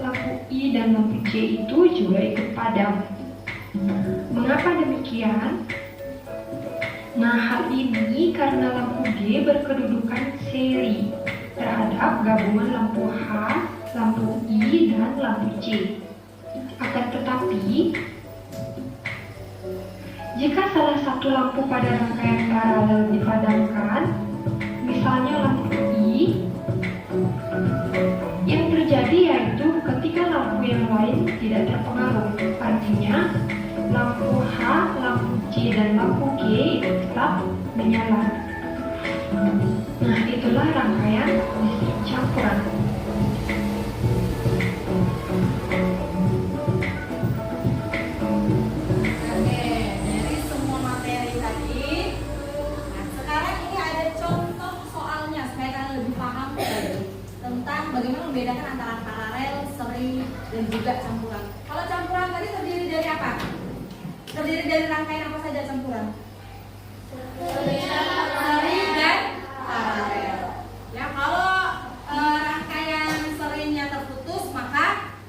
lampu I, dan lampu J itu juga ikut padam. Mengapa demikian? Nah, hal ini karena lampu G berkedudukan seri terhadap gabungan lampu H, lampu I, dan lampu J. Akan tetapi, jika salah satu lampu pada rangkaian paralel dipadamkan, misalnya lampu I, yang terjadi yaitu ketika lampu yang lain tidak terpengaruh. Artinya, lampu H, lampu J, dan lampu G itu tetap menyala. Nah, itulah rangkaian listrik campuran. Bagaimana membedakan antara paralel, seri, dan juga campuran. Kalau campuran tadi terdiri dari apa? Terdiri dari rangkaian apa saja campuran? Seri dan paralel. Ya, kalau rangkaian serinya terputus, maka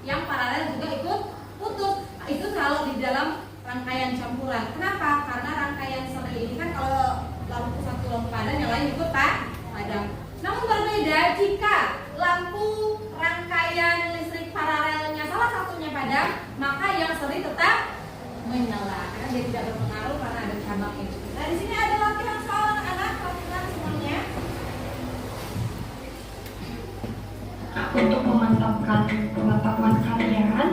yang paralel juga ikut putus. Itu kalau di dalam rangkaian campuran. Kenapa? Karena rangkaian seri ini kan kalau lampu satu lampu padam, yang lain ikut padam. Namun berbeda jika lampu rangkaian listrik paralelnya salah satunya padam, maka yang seri tetap menyala karena dia tidak berpengaruh karena ada cabang itu. Nah, di sini ada latihan soal anak-anak, perhatikan semuanya. Untuk memantapkan pengetahuan kalian,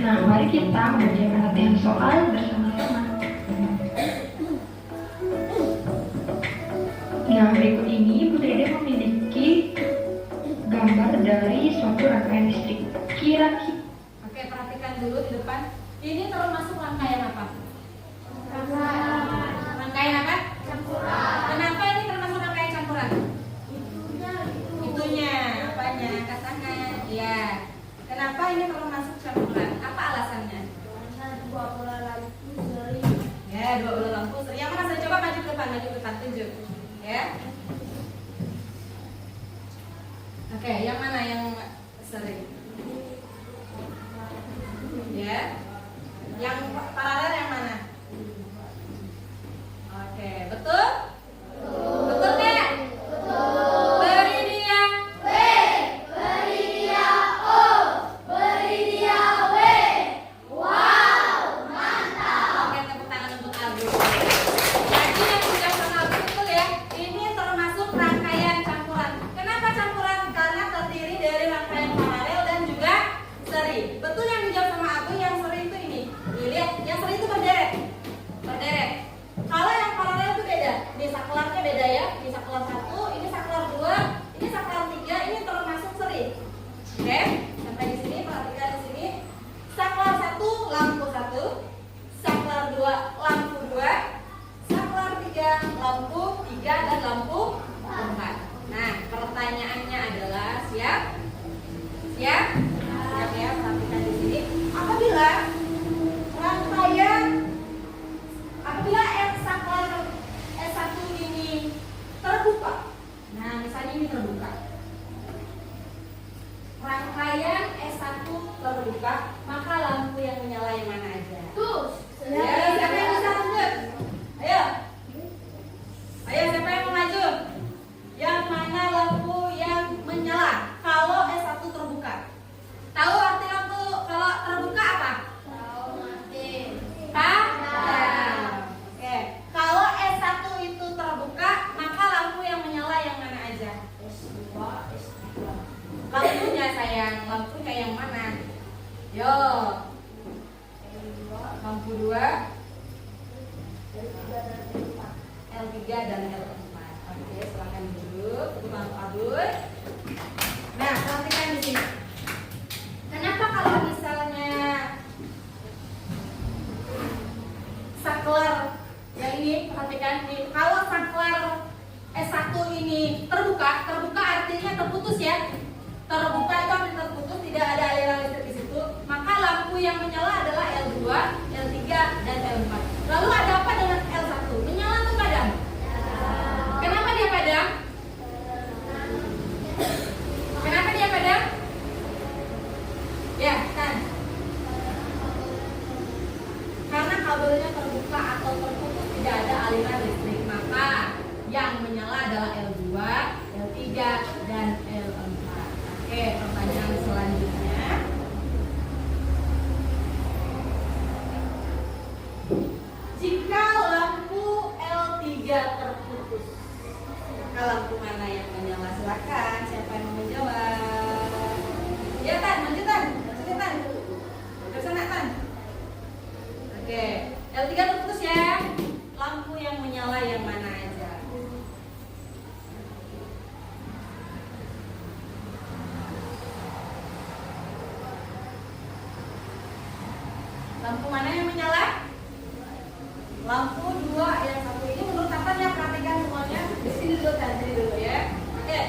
nah mari kita mengerjakan latihan soal bersama-sama. Nah, berikut ini Bu Dede memiliki gambar dari suatu rangkaian listrik. Kira-kira. Oke, perhatikan dulu di depan. Ini termasuk rangkaian apa? Rangkaian apa? Campuran. Kenapa ini termasuk rangkaian campuran? Oke, yang mana yang sering? Ya. Yang paralel yang mana? Oke, betul? Betul nggak? Beri dia. Beri dia O. Beri dia W. Wow, mantap. Oke, tepuk tangan untuk Agus. Jadi yang sudah sama Agus betul ya. Ini termasuk rangkaian campuran. Kenapa campuran? Karena terdiri dari rangkaian paralel dan juga seri. Betul yang dijawab sama Agus, yang seri itu ini. Nih, lihat, yang seri itu berderet. Berderet. Kalau yang paralel itu beda. Ini saklarnya beda ya. Ini saklar 1, ini saklar 2, ini saklar 3, ini termasuk seri. Oke? Sampai di sini perhatikan di sini. Saklar 1 lampu 1, saklar 2 lampu 2, saklar 3 lampu 3 dan lampu 4. Nah, pertanyaannya adalah siap? Siap? Siap ya, perhatikan di sini. Apabila saklar S1 ini terbuka. Nah, misalnya ini terbuka. Rangkaian S1 terbuka, maka lampu yang menyala yang mana aja? Tuh. Ya, siapa yang bisa lanjut? Ayo. Ayo, siapa yang mau maju? Yang mana lampu yang menyala kalau S1 terbuka? Tahu arti lampu kalau terbuka apa? Tahu mati. Padam. Oke. Kalau S1 itu terbuka, maka lampu yang menyala yang mana aja? S2. Lampunya sayang, lampunya yang mana? Yo. Lampu 2, L3 dan L4. Oke, silakan duduk. Tepuk tangan Pak Abdul. Nah, perhatikan di sini. Kenapa kalau misalnya saklar yang ini, perhatikan nih, kalau saklar S1 ini terbuka artinya terputus ya. Terbuka itu artinya terputus, tidak ada aliran listrik di situ, maka lampu yang menyala adalah L2, L3 dan L4. Lalu ada apa dengan L1? Menyala atau padam? Kenapa dia padam? Kenapa dia padam? Ya, kan? Karena kabelnya terbuka atau terputus, tidak ada aliran listrik, maka yang menyala adalah L2, L3 dan L4. Oke, pertanyaan selanjutnya. Jika lampu L3 terputus, maka lampu mana yang menyala? Silakan, siapa yang mau menjawab? Ya, Tan, maju Tan. Sini Tan. Ke sana Tan. Oke, L3 terputus ya. Lampu yang menyala yang mana aja? Lampu mana yang menyala? Lampu 2 yang satu ini menurut apa ya? Perhatikan semuanya. Di sini dulu kan, sini dulu ya. Oke.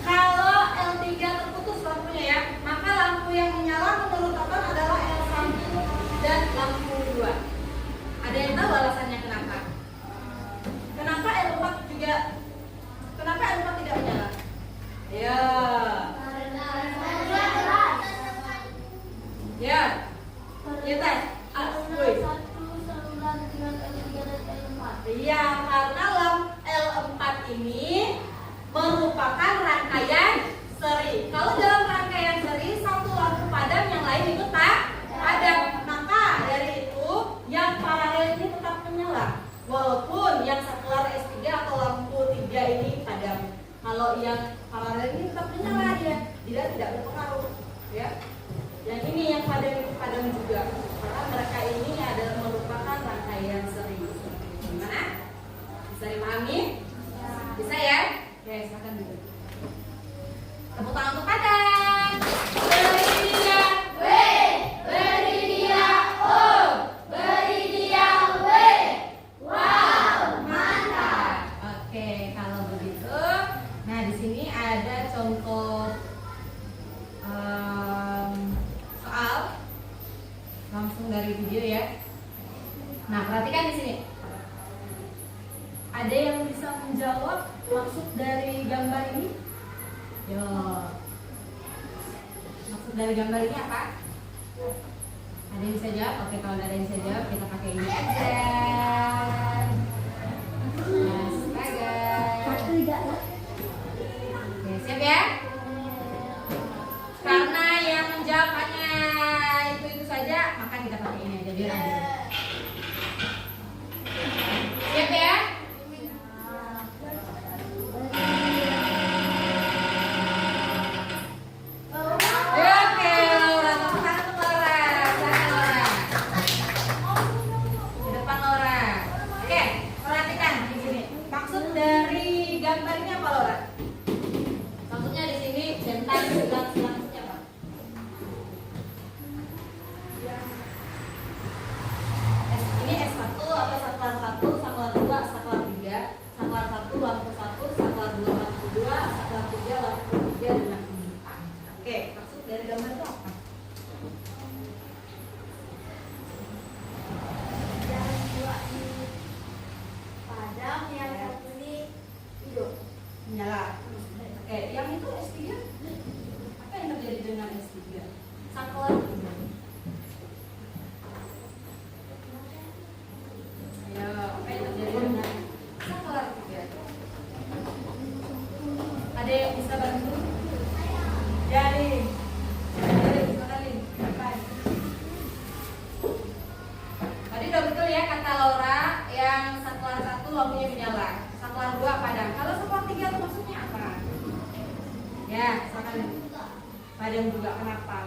Kalau L3 terputus lampunya ya, maka lampu yang menyala menurut apa adalah L1 dan lampu 2. Ada yang tahu alasannya kenapa? Kenapa L4 juga? Kenapa L4 tidak menyala? Ya. Ya. Ya, Tan. Iya, karena L4 ini merupakan rangkaian seri. Kalau dalam rangkaian seri, satu lampu padam, yang lain itu tak padam. Maka dari itu, yang paralel ini tetap menyala. Walaupun yang saklar S3 atau lampu 3 ini padam. Kalau yang paralel ini tetap menyala dia, tidak berpengaruh. Ya. Yang ini yang padam itu padam juga. Karena mereka ini adalah merupakan rangkaian seri. Gimana? Bisa dipahami? Bisa ya? Oke, silakan dulu. Tepuk tangan untuk padam. Beri dia W. Beri dia O. Beri dia W. Wow, mantap. Oke, kalau begitu, nah di sini ada contoh soal langsung dari video ya. Nah, perhatikan di sini. Ada yang bisa menjawab maksud dari gambar ini? Yo. Maksud dari gambar ini apa? Ada yang bisa jawab? Oke, kalau ada yang bisa jawab, kita pakai ini aja. Astaga. Oke, siap ya? Karena yang menjawab hanya itu saja, maka kita pakai ini aja biar adil. Siap ya? Oke, Laura, tepuk tangan untuk Laura. Silakan Laura. Di depan Laura. Oke, perhatikan di sini. Maksud dari gambar ini apa, Laura? Maksudnya di sini tentang silang-silang apa? Ini S1 atau saklar 1, saklar 2, saklar 3, saklar 1 lampu 1, saklar 2 lampu 2, saklar 3 lampu 3 dan lampu 4. Oke, maksud dari gambar itu apa? Yang dua ini padam, yang satu ini hidup. Menyala. Oke, yang itu S3. Apa yang terjadi dengan S3? Saklar 3. Ayo, apa yang terjadi dengan saklar 3? Ada yang bisa bantu? Jadi, silakan. Tadi udah betul ya kata Laura, yang saklar 1 lampunya menyala, saklar 2 padam. Kalau saklar 3 itu maksudnya apa? Ya, silakan. Padam juga, kenapa?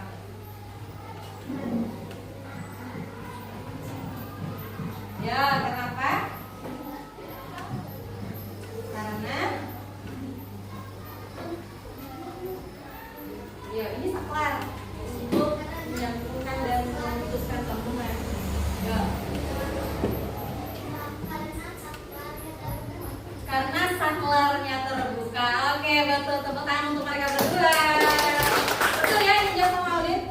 Ya, kenapa? Karena ya ini saklar untuk menyambungkan dan memutuskan sambungan. Ya. Karena saklarnya terbuka. Oke, betul. Tepuk tangan untuk mereka berdua. Betul ya yang jawab sama Audit.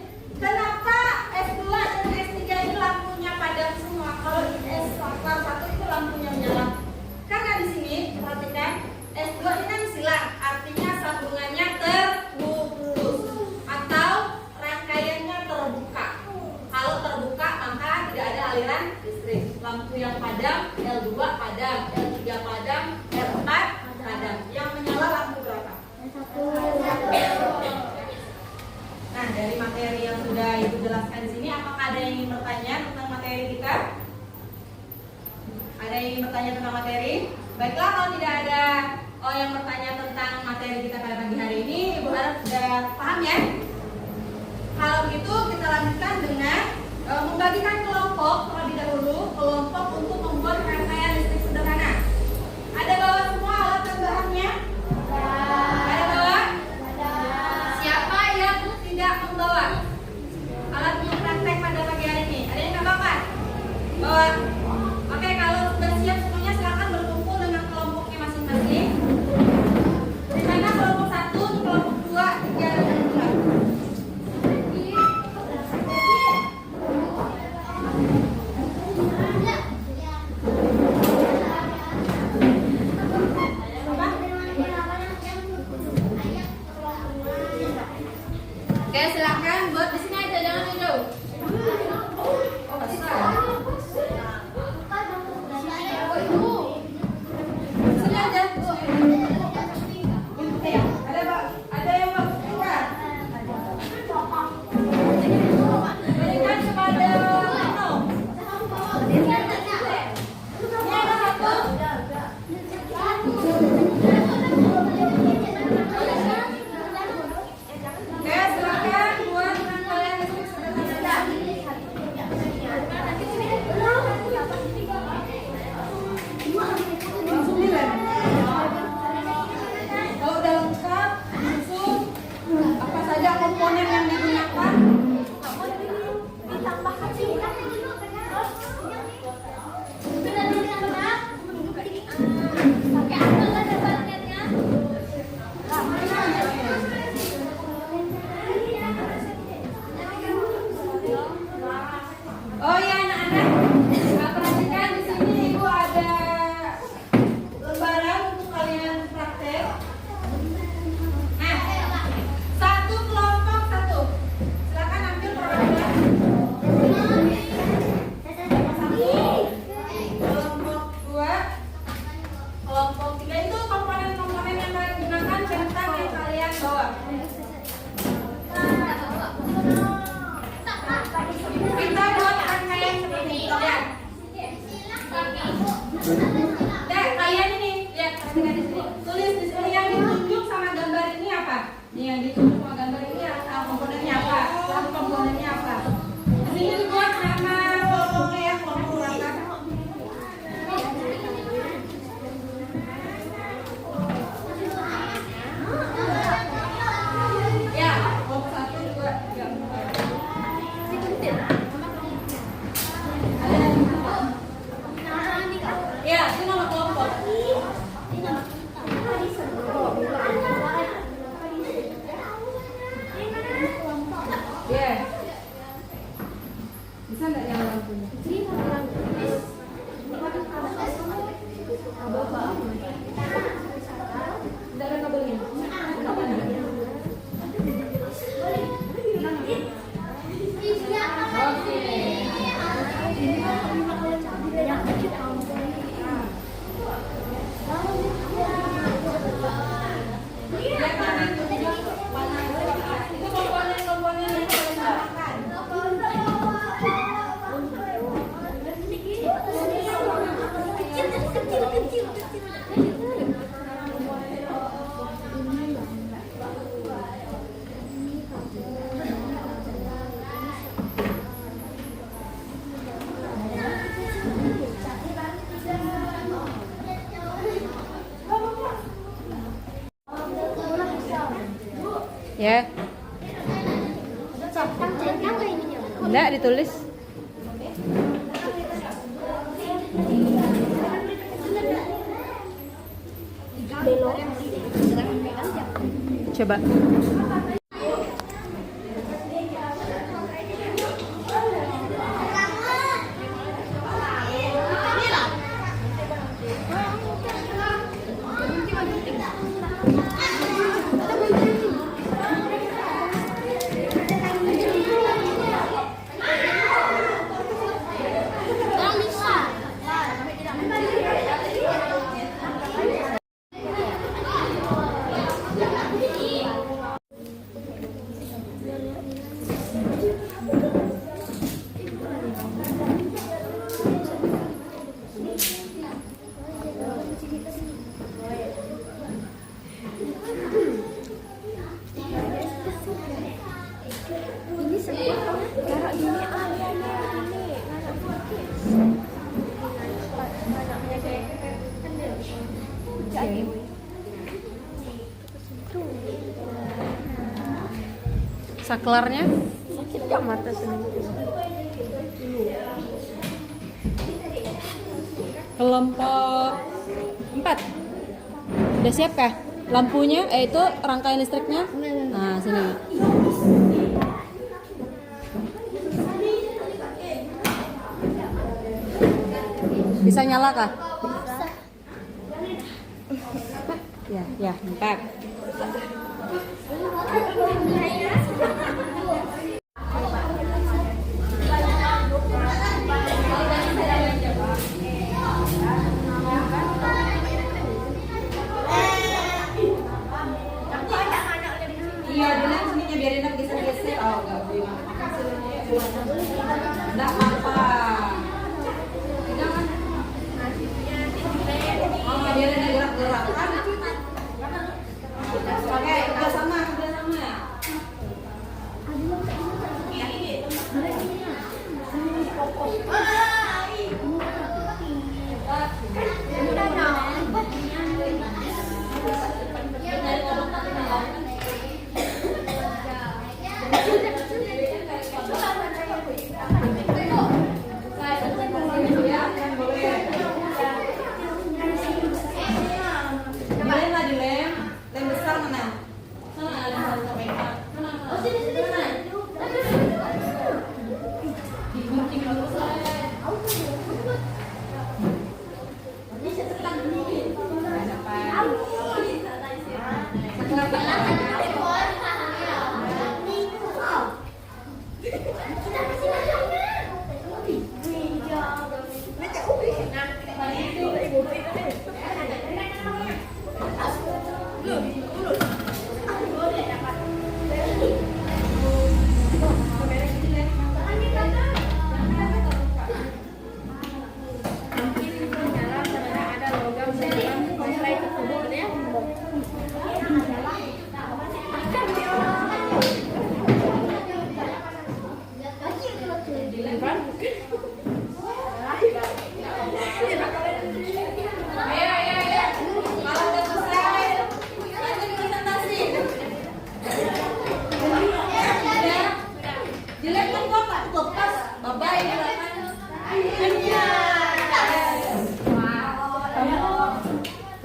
Kenapa S2 dan S3 ini lampunya padam semua? Kalau S saklar 1 itu lampunya menyala. Karena di sini perhatikan S2 ini kan silang, artinya sambungannya terputus atau rangkaiannya terbuka. Kalau terbuka maka tidak ada aliran listrik. Lampu yang padam L2 padam, L3 padam, L4 padam. Yang menyala lampu berapa? Nah, dari materi yang sudah Ibu jelaskan di sini, apakah ada yang ingin bertanya tentang materi kita? Ada yang ingin bertanya tentang materi? Baiklah, kalau tidak ada yang bertanya tentang materi kita pada pagi hari ini, Ibu harap sudah paham ya? Kalau begitu kita lanjutkan dengan membagikan kelompok terlebih dahulu, kelompok untuk membuat rangkaian listrik sederhana. Ada bawa semua alat tambahannya? Ada bawa? Siapa yang tidak membawa alat untuk praktek pada pagi hari ini? Ada yang nggak bawa? Bawa. Oke, kalau sudah siap semuanya silakan berkumpul dengan kelompoknya masing-masing. Di mana kelompok 1, kelompok 2, 3, dan 4. Oke, silakan buat di sini aja, jangan jauh. Oh, besar. Sini aja. Ada yang mau keluar. Berikan kepada Lino. Ini ada satu. Oke, silakan buat rangkaian Kita buat rangkaian seperti ini. Lihat. Dek, kalian ini lihat perhatikan di sini. Tulis di sini yang ditunjuk sama gambar ini apa? Ini yang ditunjuk sama gambar ini apa? Komponennya apa? Lalu komponennya apa? Di sini dibuat nama kelompoknya ya, kelompok ulangan. Ya, kelompok 1, 2, 3, 4. Ya, itu nama kelompok. Ya. Bisa nggak yang lampunya? Tidak ada kabelnya. Itu komponen-komponen yang kita tambahkan. Ya. Enggak ditulis. Coba. Saklarnya? Tidak mata sendiri. Kelompok 4. Udah siap kah? Lampunya, itu rangkaian listriknya? Nah, sini. Bisa nyala kah? Ya, 4. Iya, dulu sininya biarin aku geser-geser. Oh, enggak boleh. Enggak apa-apa. Oh, biarin dia gerak-gerak kan. Oke, udah sama. Dilem besar mana?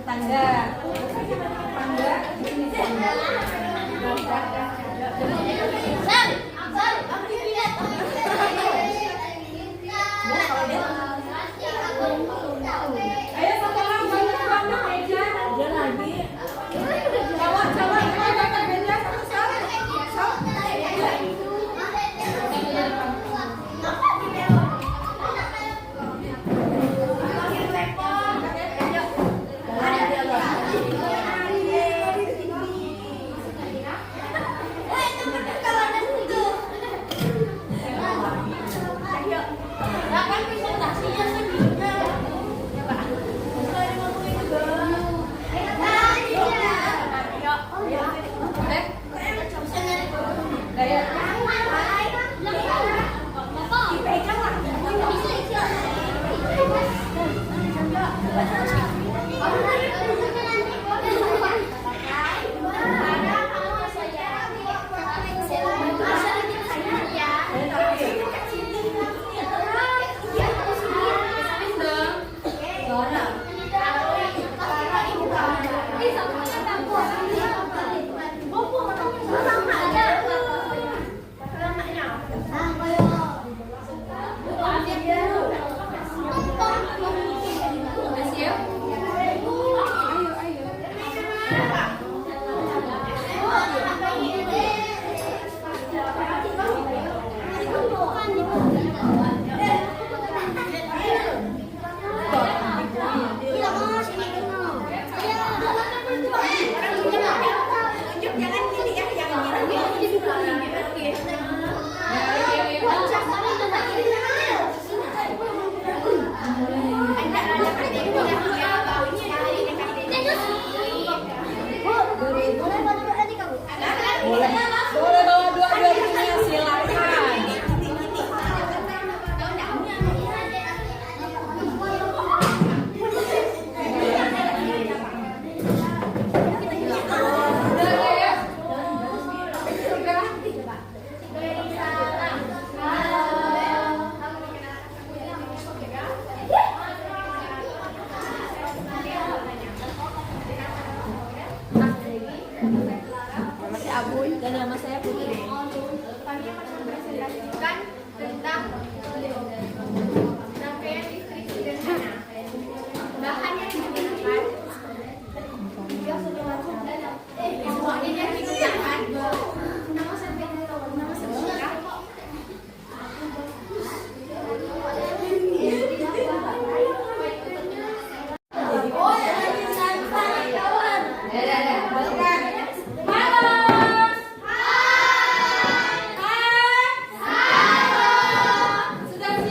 Tetangga. Tetangga. Ayo satu orang bantu meja. Dia lagi. Cowok, bantu meja satu. Boleh bawa dua-duanya, silakan. Dan nama saya Putri. Kami akan mempresentasikan tentang rangkaian listrik sederhana. Bahan yang digunakan ini yang digunakan nama sebenarnya Sudah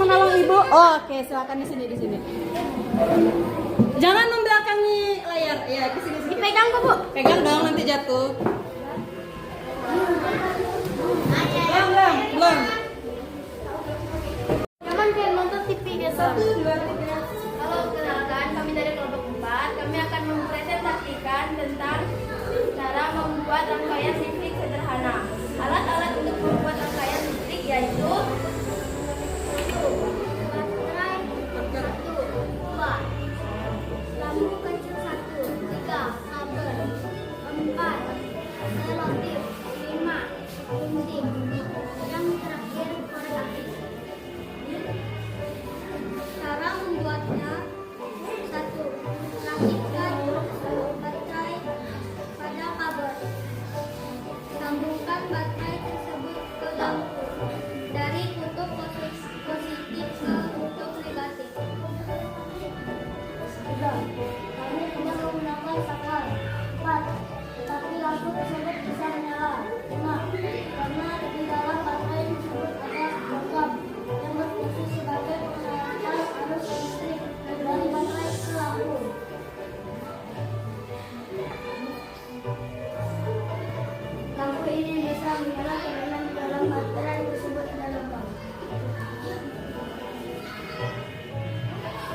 menolong ibu? Oh, oke, silakan di sini di sini. Jangan membelakangi layar. Ya, ke sini. Dipegang kok, Bu? Pegang dong, nanti jatuh. Belum. Jangan kayak nonton TV gitu. 1, 2, 3. Halo, kenalkan kami dari kelompok 4. Kami akan mempresentasikan tentang cara membuat rangkaian listrik sederhana. Alat-alat untuk membuat rangkaian listrik yaitu baterai 1, 2, lampu kecil 1, 3, kabel 4, selotip 5, gunting, yang terakhir korek api. Cara membuatnya: 1. Rakitkan baterai pada kabel. Sambungkan baterai tersebut ke lampu dari kutub positif ke kutub negatif. 3. Kami tidak menggunakan saklar. 4. Tapi lampu tersebut bisa menyala. 5. Karena di dalam baterai tersebut ada logam yang berfungsi sebagai pengalihkan arus listrik dari baterai ke lampu. Lampu ini bisa menyala karena di dalam baterai tersebut ada logam.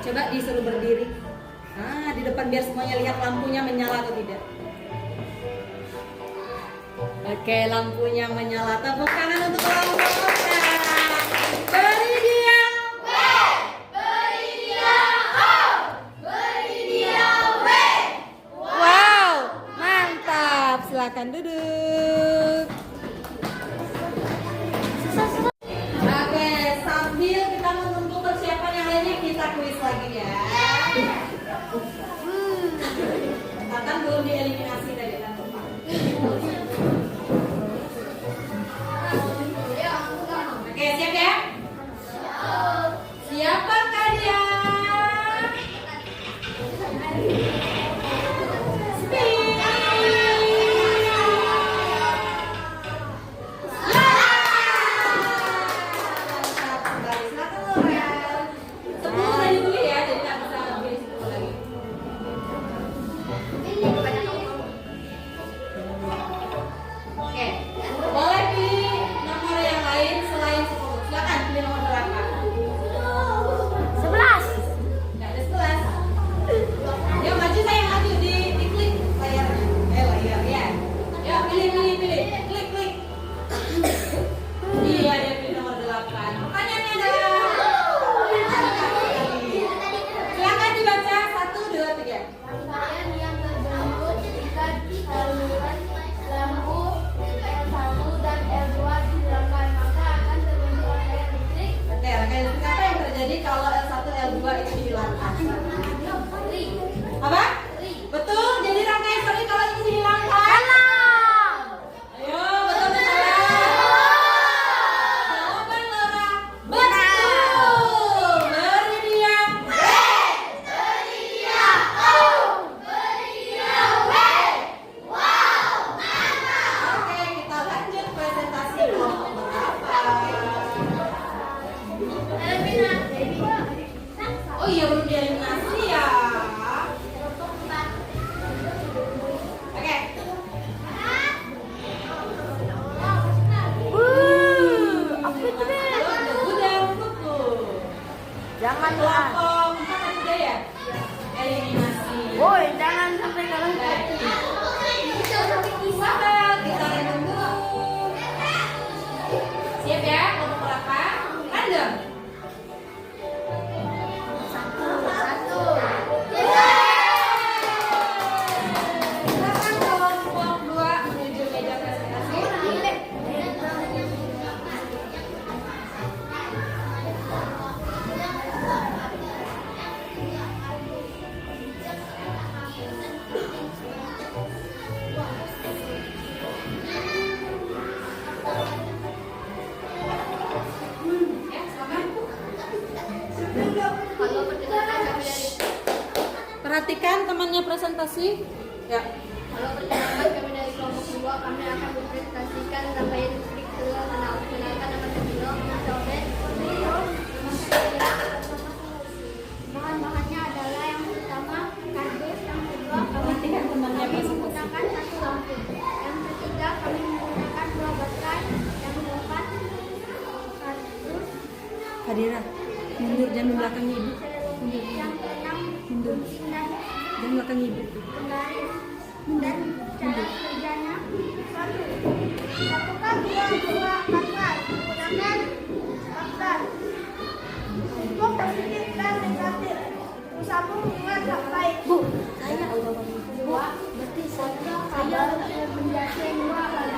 Coba disuruh berdiri. Nah, di depan biar semuanya lihat lampunya menyala atau tidak. Oke, lampunya menyala. Tepuk tangan untuk kelompoknya. Beri dia. Beri dia O. Beri dia W. Wow, mantap. Silakan duduk. Oke, sambil kita menunggu persiapan yang lainnya, kita kuis lagi ya. Tatan belum dieliminasi tadi kan. Oke, siap ya? Siapakah dia? Speed! Perhatikan temannya presentasi. Ya. Halo, perkenalkan kami dari kelompok 2. Kami akan mempresentasikan rangkaian listrik sederhana. Perkenalkan nama saya Bino, nama saya Obed. Adira, mundur, jangan membelakangi ibu. Mundur, Yang keenam, mundur. dan Jangan belakang ibu. dan cara kerjanya. 1. Lakukan dua kata menggunakan kata untuk positif dan negatif. Bersambung dengan sampai. Bu, saya dua. Berarti saya menjadi dua kali.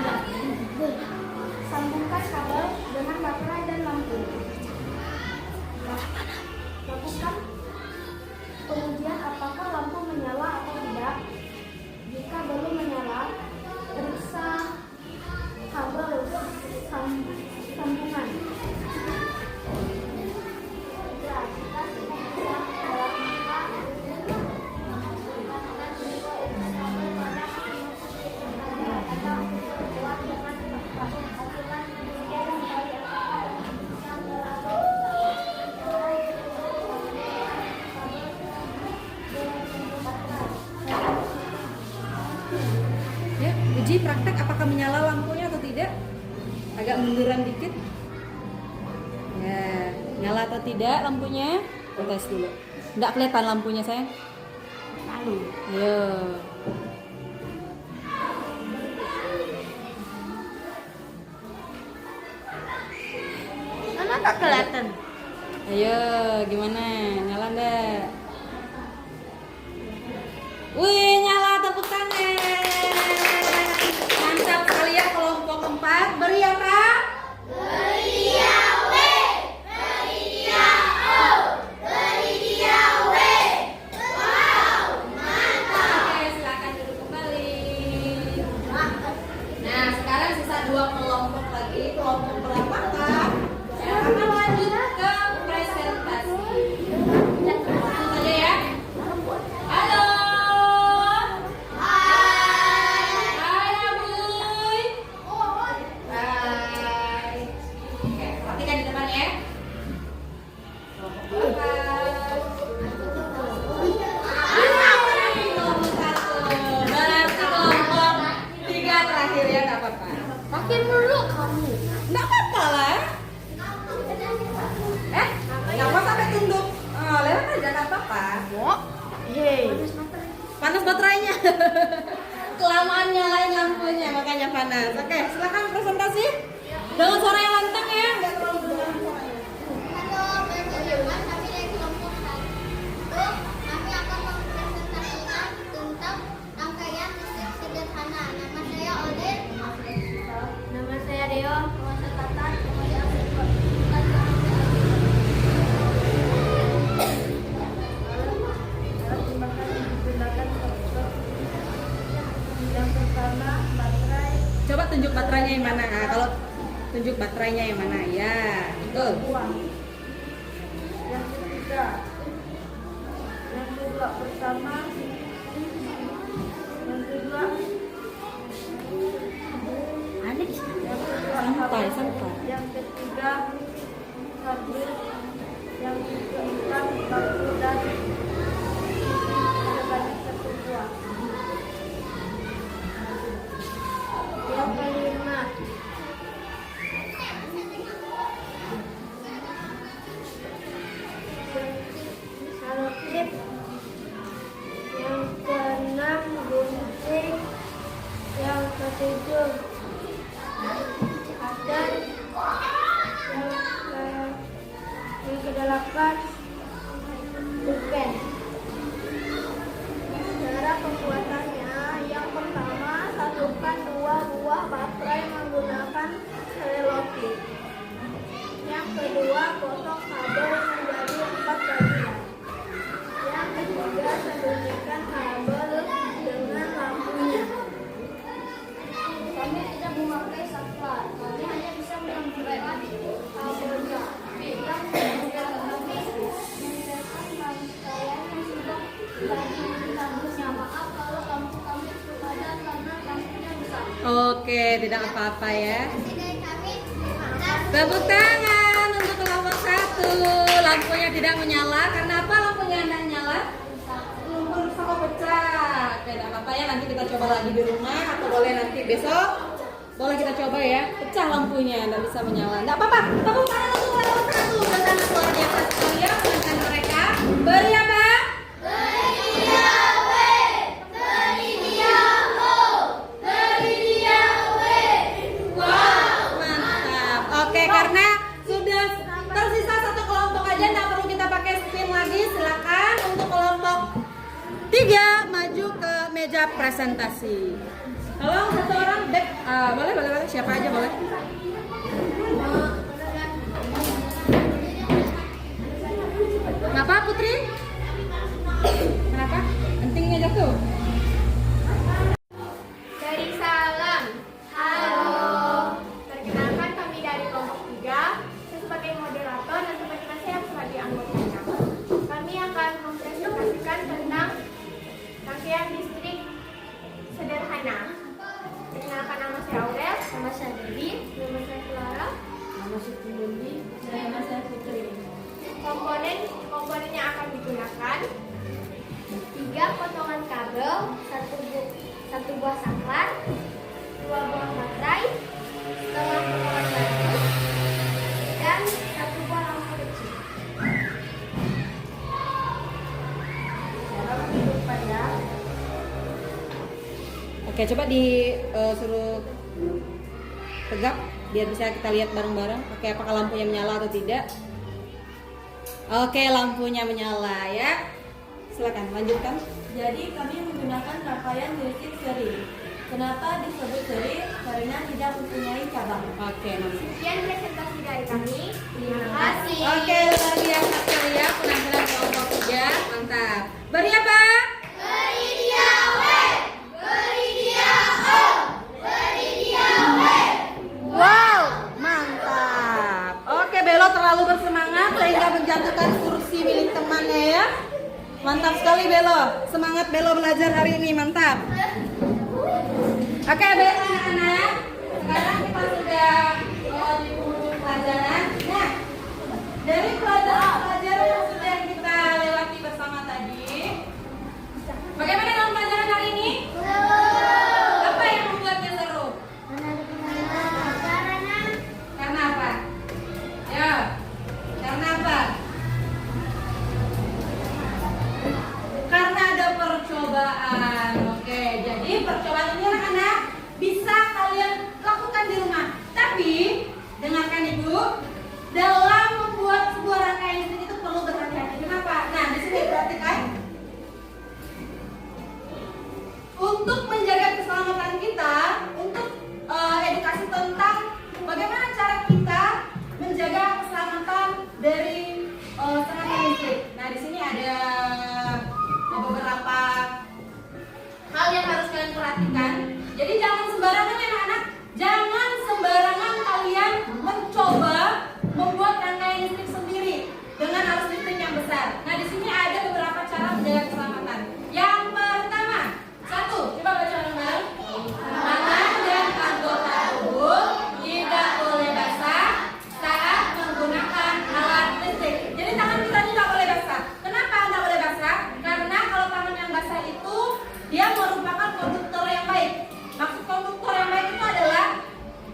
Sambungkan kabel dengan baterai dan lampu. Lakukan pengujian apakah lampu menyala atau tidak. Jika belum menyala, periksa kabel sambungan. Ya, uji praktek apakah menyala lampunya atau tidak. Agak munduran dikit. Ya, nyala atau tidak lampunya? Kita tes dulu. Nggak kelihatan lampunya, sayang? Ayo. Mana tak kelihatan? Ayo, gimana? Nyala nggak? Wih, nyala, tepuk tangan. Mantap sekali ya kelompok 4. Beri apa? Oke, silakan duduk kembali. Nah, sekarang sisa 2 kelompok lagi. Kelompok berapa, Kak? Saya akan lanjut ke presentasi. Langsung saja ya. Halo. Hai, Abuy. Hai. Oke, perhatikan di depan ya. Kelompok berapa? Kelompok 1. Berarti kelompok 3 terakhir ya, nggak apa-apa. Makin dulu kamu. Nggak apa-apa lah. Nggak apa sampai tunduk. Oh, lewat aja nggak apa-apa. Hei. Panas baterainya. Kelamaan nyalain lampunya makanya panas. Oke, silakan presentasi. Dengan suara yang lantang ya. Nggak terlalu berlebihan suaranya. Halo, perkenalkan kami dari kelompok 1. Kami akan mempresentasikan tentang rangkaian listrik sederhana. Nama saya Odin. Nama saya Deo. Nama saya Tata. Nama saya Afifah. Yang pertama, baterai. Coba tunjuk baterainya yang mana? Nah, kalau tunjuk baterainya yang mana? Ya, betul. Yang ketiga, yang kedua pertama, yang kedua, Santai, santai. yang ketiga, kabel, yang keempat, batu dan sebanyak 1 buah. Yang kelima, salotip. Yang keenam, gunting. Yang ketujuh, dan yang kedelapan, pulpen. Cara pembuatannya, yang pertama, satukan 2 buah baterai menggunakan selotip. Yang kedua, potong kabel menjadi 4 bagian. Yang ketiga, sembunyikan kabel dengan lampunya. Kami tidak memakai saklar, kami hanya bisa memakai kabelnya. Kita menggunakan kami menyediakan rangkaian yang sudah dari lampunya. Maaf kalau lampu kami padam karena lampunya besar. Oke, tidak apa-apa ya. Dari kami, Tepuk tangan untuk kelompok 1. Lampunya tidak menyala. Karena apa lampunya tidak menyala? Lampu rusak atau pecah. Oke, tidak apa-apa ya. Nanti kita coba lagi di rumah atau boleh nanti besok Boleh kita coba ya. Pecah lampunya, nggak bisa menyala. Nggak apa-apa. Tepuk tangan untuk lawan satu. Udah sangat luar biasa sekali ya penampilan mereka. Beri apa? Wow, mantap. Oke, karena sudah tersisa satu kelompok aja, nggak perlu kita pakai spin lagi. Silakan untuk kelompok 3 maju ke meja presentasi. Tolong satu orang back, boleh, siapa aja boleh. Kenapa Putri? Kenapa? Pentingnya jatuh. Dari salam. Halo. Perkenalkan kami dari kelompok 3. Saya sebagai moderator dan teman-teman saya sebagai anggotanya. Kami akan mempresentasikan tentang rangkaian distrik sederhana. Perkenalkan, nama saya Aurel, nama saya Dewi, nama saya Clara, nama saya Putri, nama saya Putri. Komponen yang akan digunakan 3 potongan kabel, 1 buah saklar, 2 buah baterai, setengah potongan batu, dan 1 buah lampu kecil. Cara menghidupkan ya. Oke, coba suruh tegak biar bisa kita lihat bareng-bareng. Oke, apakah lampunya menyala atau tidak? Oke, lampunya menyala ya. Silakan lanjutkan. Jadi kami menggunakan rangkaian listrik seri. Kenapa disebut seri? Karena tidak mempunyai cabang. Oke, nanti. Sekian presentasi dari kami. Terima kasih. Oke, luar biasa sekali ya penampilan kelompok 3. Mantap. Beri apa? Wow, mantap. Oke, Belo terlalu bersemangat sehingga menjatuhkan kursi milik temannya ya. Mantap sekali Belo. Semangat Belo belajar hari ini, mantap. Oke, baik anak-anak. Sekarang kita sudah di penghujung pelajaran. Nah, dari pelajaran yang sudah kita lewati bersama tadi, bagaimana dalam pelajaran hari ini? Apa yang membuatnya seru? Karena apa? Ya, karena apa? Karena ada percobaan. Oke, jadi percobaan ini anak-anak bisa kalian lakukan di rumah. Tapi dengarkan Ibu, dalam membuat sebuah rangkaian listrik itu perlu berhati-hati. Kenapa? Nah, di sini perhatikan. Untuk menjaga keselamatan kita, untuk edukasi tentang bagaimana cara kita menjaga keselamatan dari serangan listrik. Nah, di sini ada beberapa hal yang harus kalian perhatikan. Jadi jangan sembarangan ya anak-anak, jangan sembarangan kalian mencoba membuat rangkaian listrik sendiri dengan arus listrik yang besar. Nah, di sini ada beberapa cara menjaga keselamatan. Yang pertama, 1, coba baca bareng-bareng. Tangan dan anggota tubuh tidak boleh basah saat menggunakan alat listrik. Jadi tangan kita tidak boleh basah. Kenapa tidak boleh basah? Karena kalau tangan yang basah itu dia merupakan konduktor yang baik. Maksud konduktor yang baik itu adalah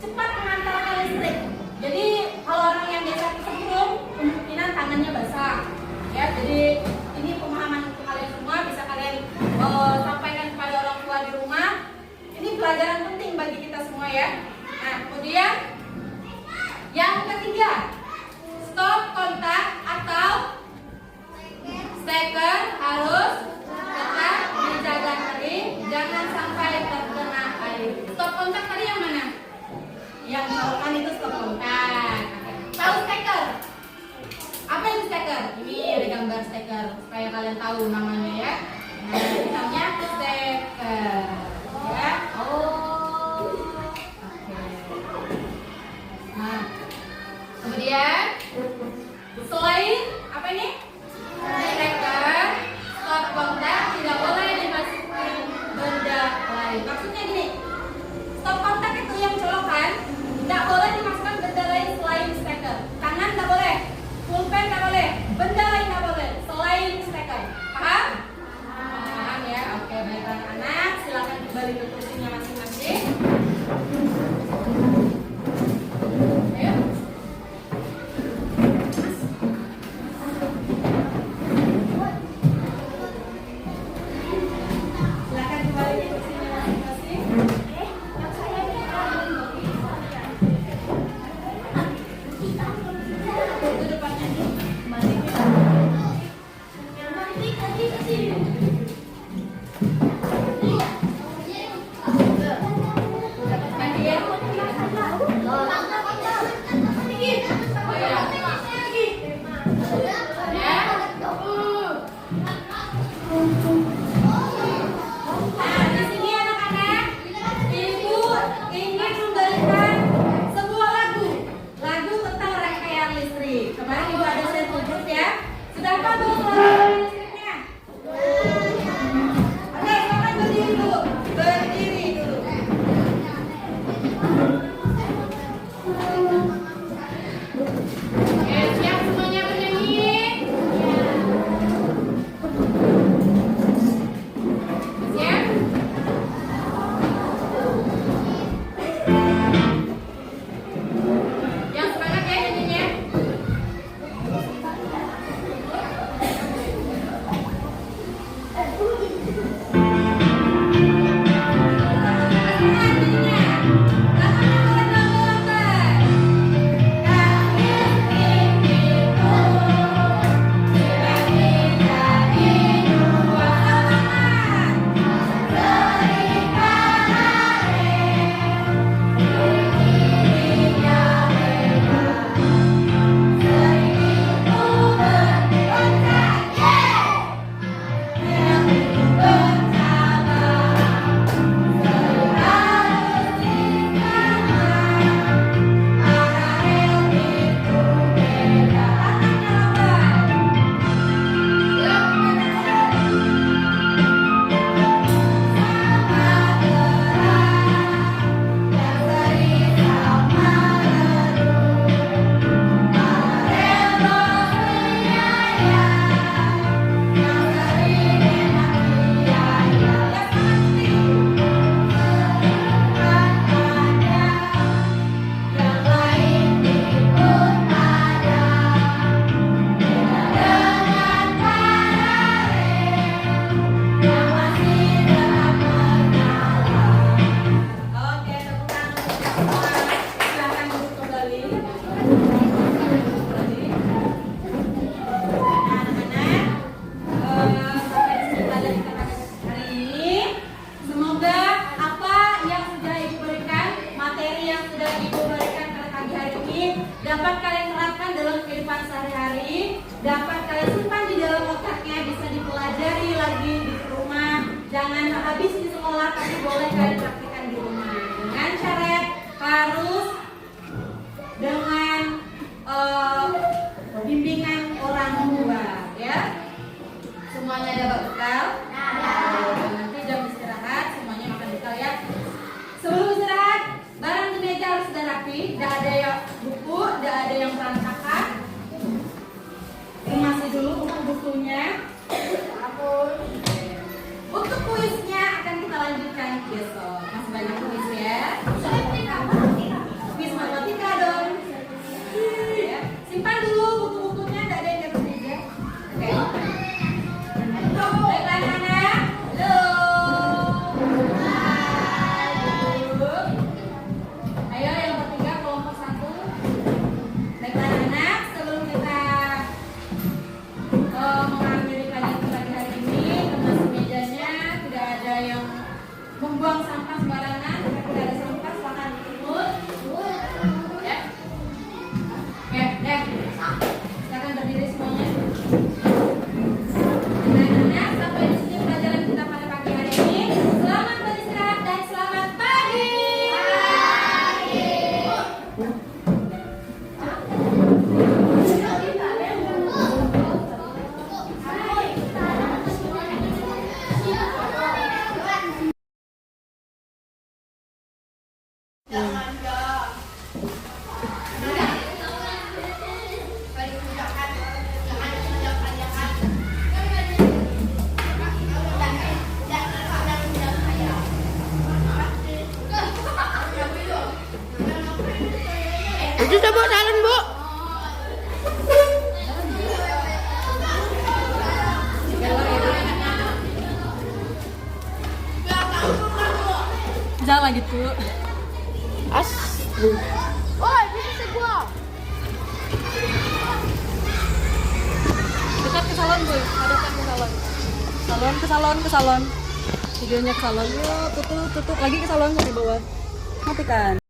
cepat mengantarkan listrik. Jadi kalau orang yang biasa kesemprung, kemungkinan tangannya basah. Ya, jadi ini pemahaman untuk kalian semua, bisa kalian sampaikan kepada orang tua di rumah. Ini pelajaran penting bagi kita semua ya. Nah, kemudian yang ketiga, stop kontak atau steker harus tetap dijaga kering, jangan sampai terkena air. Stop kontak tadi yang mana? Yang misalkan itu stop kontak. Tahu steker? Apa itu steker? Ini ada gambar steker supaya kalian tahu namanya ya. Nah, ini namanya steker. Ya. Oh. Oke. Nah, kemudian selain apa ini? Steker, stop kontak tidak boleh dimasukin benda lain. Maksudnya gini, stop kontak itu yang colokan tidak boleh dimasukkan benda lain selain steker. Tangan tidak boleh, pulpen tidak boleh, benda lain tidak boleh selain steker. Paham? Paham ya? Oke, baik anak-anak, silakan kembali ke kursinya masing-masing. tapi boleh kalian praktikkan di rumah. Dengan syarat harus dengan bimbingan orang tua, ya. Semuanya ada bekal? Nanti jam istirahat semuanya makan bekal ya. Sebelum istirahat, barang di meja harus sudah rapi, tidak ada yang buku, tidak ada yang berantakan. Masih dulu untuk bukunya. Untuk kuisnya akan kita lanjutkan besok. Masih banyak kuis ya. Kuis matematika dong. Ya. Simpan dulu buku-bukunya, tidak ada yang di atas meja. Oke. Baiklah anak-anak. Halo. Ayo yang bertiga kelompok 1. Baiklah anak-anak, sebelum kita mengambil pelajaran pagi hari ini, termasuk mejanya tidak ada yang membuang sampah sembarangan. Jika tidak ada sampah, silakan ikut. Ya. Silakan berdiri semuanya. Anak-anak, sampai di sini pelajaran kita pada pagi hari ini. Selamat beristirahat dan selamat pagi. Itu coba jalan, Bu. Jalan gitu. Woi, bisa gua. Dekat ke salon, Boy. Hadapkan ke salon. Ke salon. Videonya ke salon. Yuk, tutup. Lagi ke salon sampai bawah. Matikan.